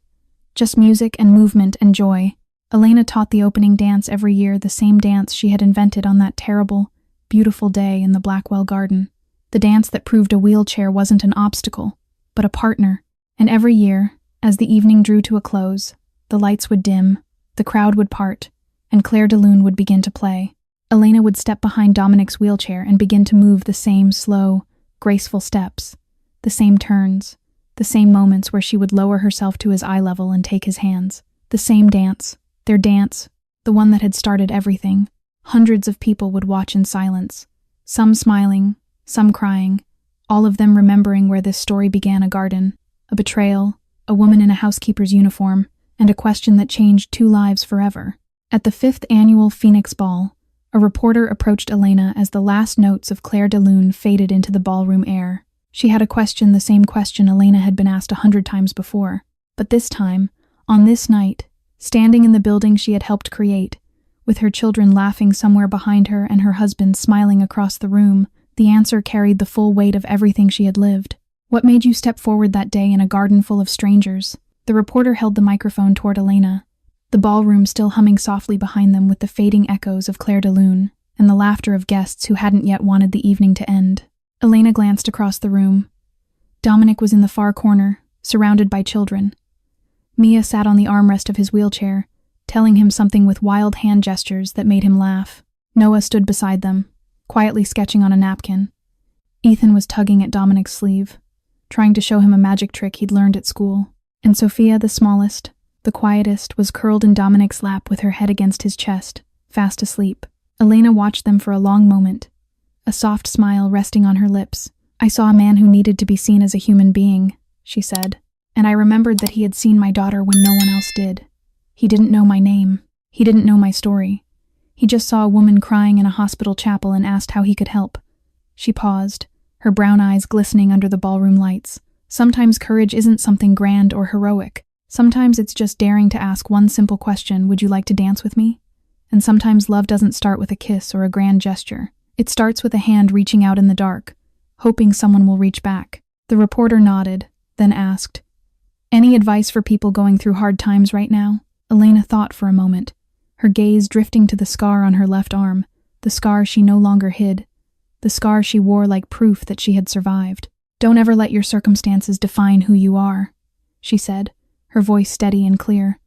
just music and movement and joy. Elena taught the opening dance every year, the same dance she had invented on that terrible, beautiful day in the Blackwell garden. The dance that proved a wheelchair wasn't an obstacle, but a partner. And every year, as the evening drew to a close, the lights would dim, the crowd would part, and Claire de Lune would begin to play. Elena would step behind Dominic's wheelchair and begin to move the same slow, graceful steps, the same turns, the same moments where she would lower herself to his eye level and take his hands. The same dance, their dance, the one that had started everything. Hundreds of people would watch in silence, some smiling, some crying, all of them remembering where this story began: a garden, a betrayal, a woman in a housekeeper's uniform, and a question that changed 2 lives forever. At the 5th annual Phoenix Ball, a reporter approached Elena as the last notes of Claire de Lune faded into the ballroom air. She had a question, the same question Elena had been asked 100 times before. But this time, on this night, standing in the building she had helped create, with her children laughing somewhere behind her and her husband smiling across the room, the answer carried the full weight of everything she had lived. What made you step forward that day in a garden full of strangers? The reporter held the microphone toward Elena, the ballroom still humming softly behind them with the fading echoes of Claire de Lune and the laughter of guests who hadn't yet wanted the evening to end. Elena glanced across the room. Dominic was in the far corner, surrounded by children. Mia sat on the armrest of his wheelchair, telling him something with wild hand gestures that made him laugh. Noah stood beside them, quietly sketching on a napkin. Ethan was tugging at Dominic's sleeve, trying to show him a magic trick he'd learned at school. And Sophia, the smallest, the quietest, was curled in Dominic's lap with her head against his chest, fast asleep. Elena watched them for a long moment, a soft smile resting on her lips. I saw a man who needed to be seen as a human being, she said, and I remembered that he had seen my daughter when no one else did. He didn't know my name. He didn't know my story. He just saw a woman crying in a hospital chapel and asked how he could help. She paused, her brown eyes glistening under the ballroom lights. Sometimes courage isn't something grand or heroic. Sometimes it's just daring to ask one simple question: would you like to dance with me? And sometimes love doesn't start with a kiss or a grand gesture. It starts with a hand reaching out in the dark, hoping someone will reach back. The reporter nodded, then asked, "Any advice for people going through hard times right now?" Elena thought for a moment, her gaze drifting to the scar on her left arm, the scar she no longer hid, the scar she wore like proof that she had survived. "Don't ever let your circumstances define who you are," she said, her voice steady and clear.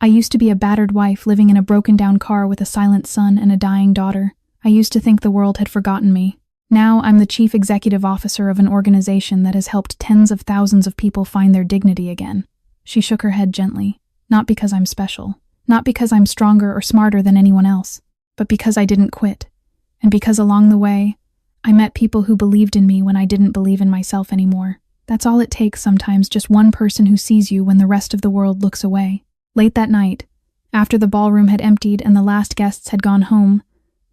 "I used to be a battered wife living in a broken-down car with a silent son and a dying daughter. I used to think the world had forgotten me. Now I'm the chief executive officer of an organization that has helped tens of thousands of people find their dignity again." She shook her head gently. "Not because I'm special, not because I'm stronger or smarter than anyone else, but because I didn't quit. And because along the way, I met people who believed in me when I didn't believe in myself anymore. That's all it takes sometimes, just one person who sees you when the rest of the world looks away." Late that night, after the ballroom had emptied and the last guests had gone home,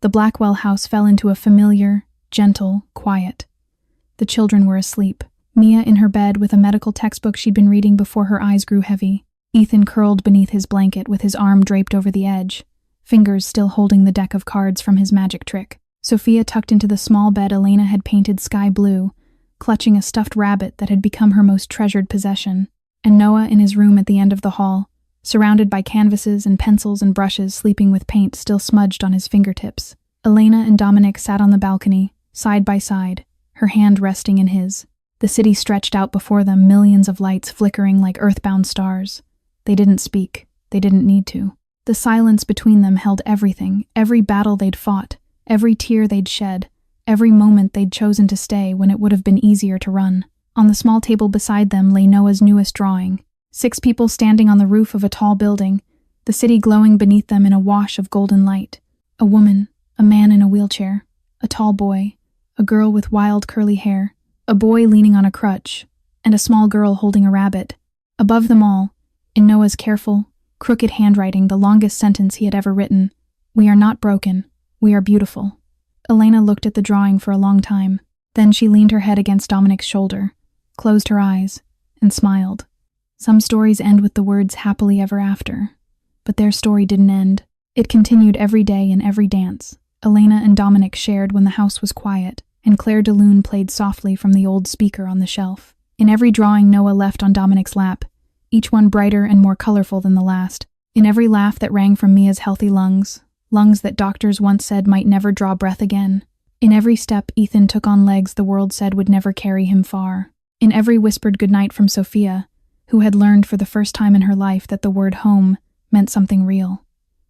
the Blackwell house fell into a familiar, gentle quiet. The children were asleep. Mia in her bed with a medical textbook she'd been reading before her eyes grew heavy. Ethan curled beneath his blanket with his arm draped over the edge, fingers still holding the deck of cards from his magic trick. Sophia tucked into the small bed Elena had painted sky blue, clutching a stuffed rabbit that had become her most treasured possession, and Noah in his room at the end of the hall, surrounded by canvases and pencils and brushes, sleeping with paint still smudged on his fingertips. Elena and Dominic sat on the balcony, side by side, her hand resting in his. The city stretched out before them, millions of lights flickering like earthbound stars. They didn't speak. They didn't need to. The silence between them held everything, every battle they'd fought, every tear they'd shed, every moment they'd chosen to stay when it would have been easier to run. On the small table beside them lay Noah's newest drawing. 6 people standing on the roof of a tall building, the city glowing beneath them in a wash of golden light. A woman, a man in a wheelchair, a tall boy, a girl with wild curly hair, a boy leaning on a crutch, and a small girl holding a rabbit. Above them all, in Noah's careful, crooked handwriting, the longest sentence he had ever written, "We are not broken, we are beautiful." Elena looked at the drawing for a long time. Then she leaned her head against Dominic's shoulder, closed her eyes, and smiled. Some stories end with the words "happily ever after," but their story didn't end. It continued every day in every dance Elena and Dominic shared when the house was quiet, and Claire de Lune played softly from the old speaker on the shelf. In every drawing Noah left on Dominic's lap, each one brighter and more colorful than the last. In every laugh that rang from Mia's healthy lungs, lungs that doctors once said might never draw breath again. In every step Ethan took on legs the world said would never carry him far. In every whispered goodnight from Sophia, who had learned for the first time in her life that the word home meant something real.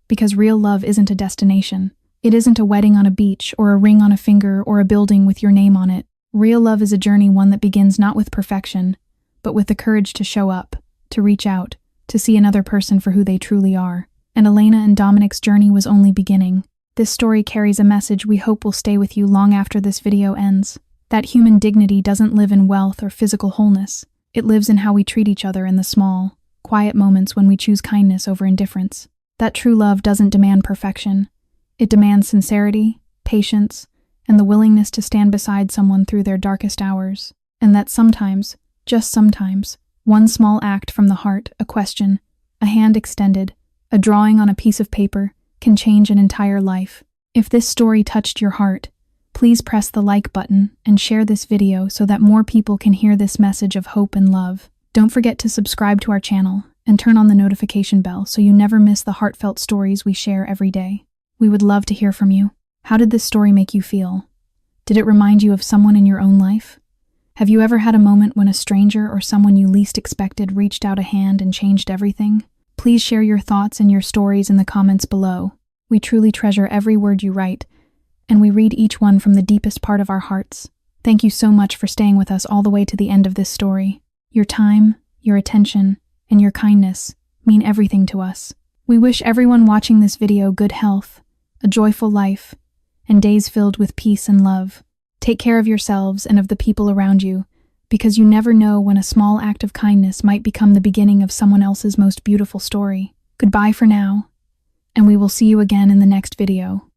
Because real love isn't a destination. It isn't a wedding on a beach or a ring on a finger or a building with your name on it. Real love is a journey, one that begins not with perfection, but with the courage to show up, to reach out, to see another person for who they truly are. And Elena and Dominic's journey was only beginning. This story carries a message we hope will stay with you long after this video ends. That human dignity doesn't live in wealth or physical wholeness. It lives in how we treat each other in the small, quiet moments when we choose kindness over indifference. That true love doesn't demand perfection. It demands sincerity, patience, and the willingness to stand beside someone through their darkest hours. And that sometimes, just sometimes, one small act from the heart, a question, a hand extended, a drawing on a piece of paper, can change an entire life. If this story touched your heart, please press the like button and share this video so that more people can hear this message of hope and love. Don't forget to subscribe to our channel and turn on the notification bell so you never miss the heartfelt stories we share every day. We would love to hear from you. How did this story make you feel? Did it remind you of someone in your own life? Have you ever had a moment when a stranger or someone you least expected reached out a hand and changed everything? Please share your thoughts and your stories in the comments below. We truly treasure every word you write, and we read each one from the deepest part of our hearts. Thank you so much for staying with us all the way to the end of this story. Your time, your attention, and your kindness mean everything to us. We wish everyone watching this video good health, a joyful life, and days filled with peace and love. Take care of yourselves and of the people around you, because you never know when a small act of kindness might become the beginning of someone else's most beautiful story. Goodbye for now, and we will see you again in the next video.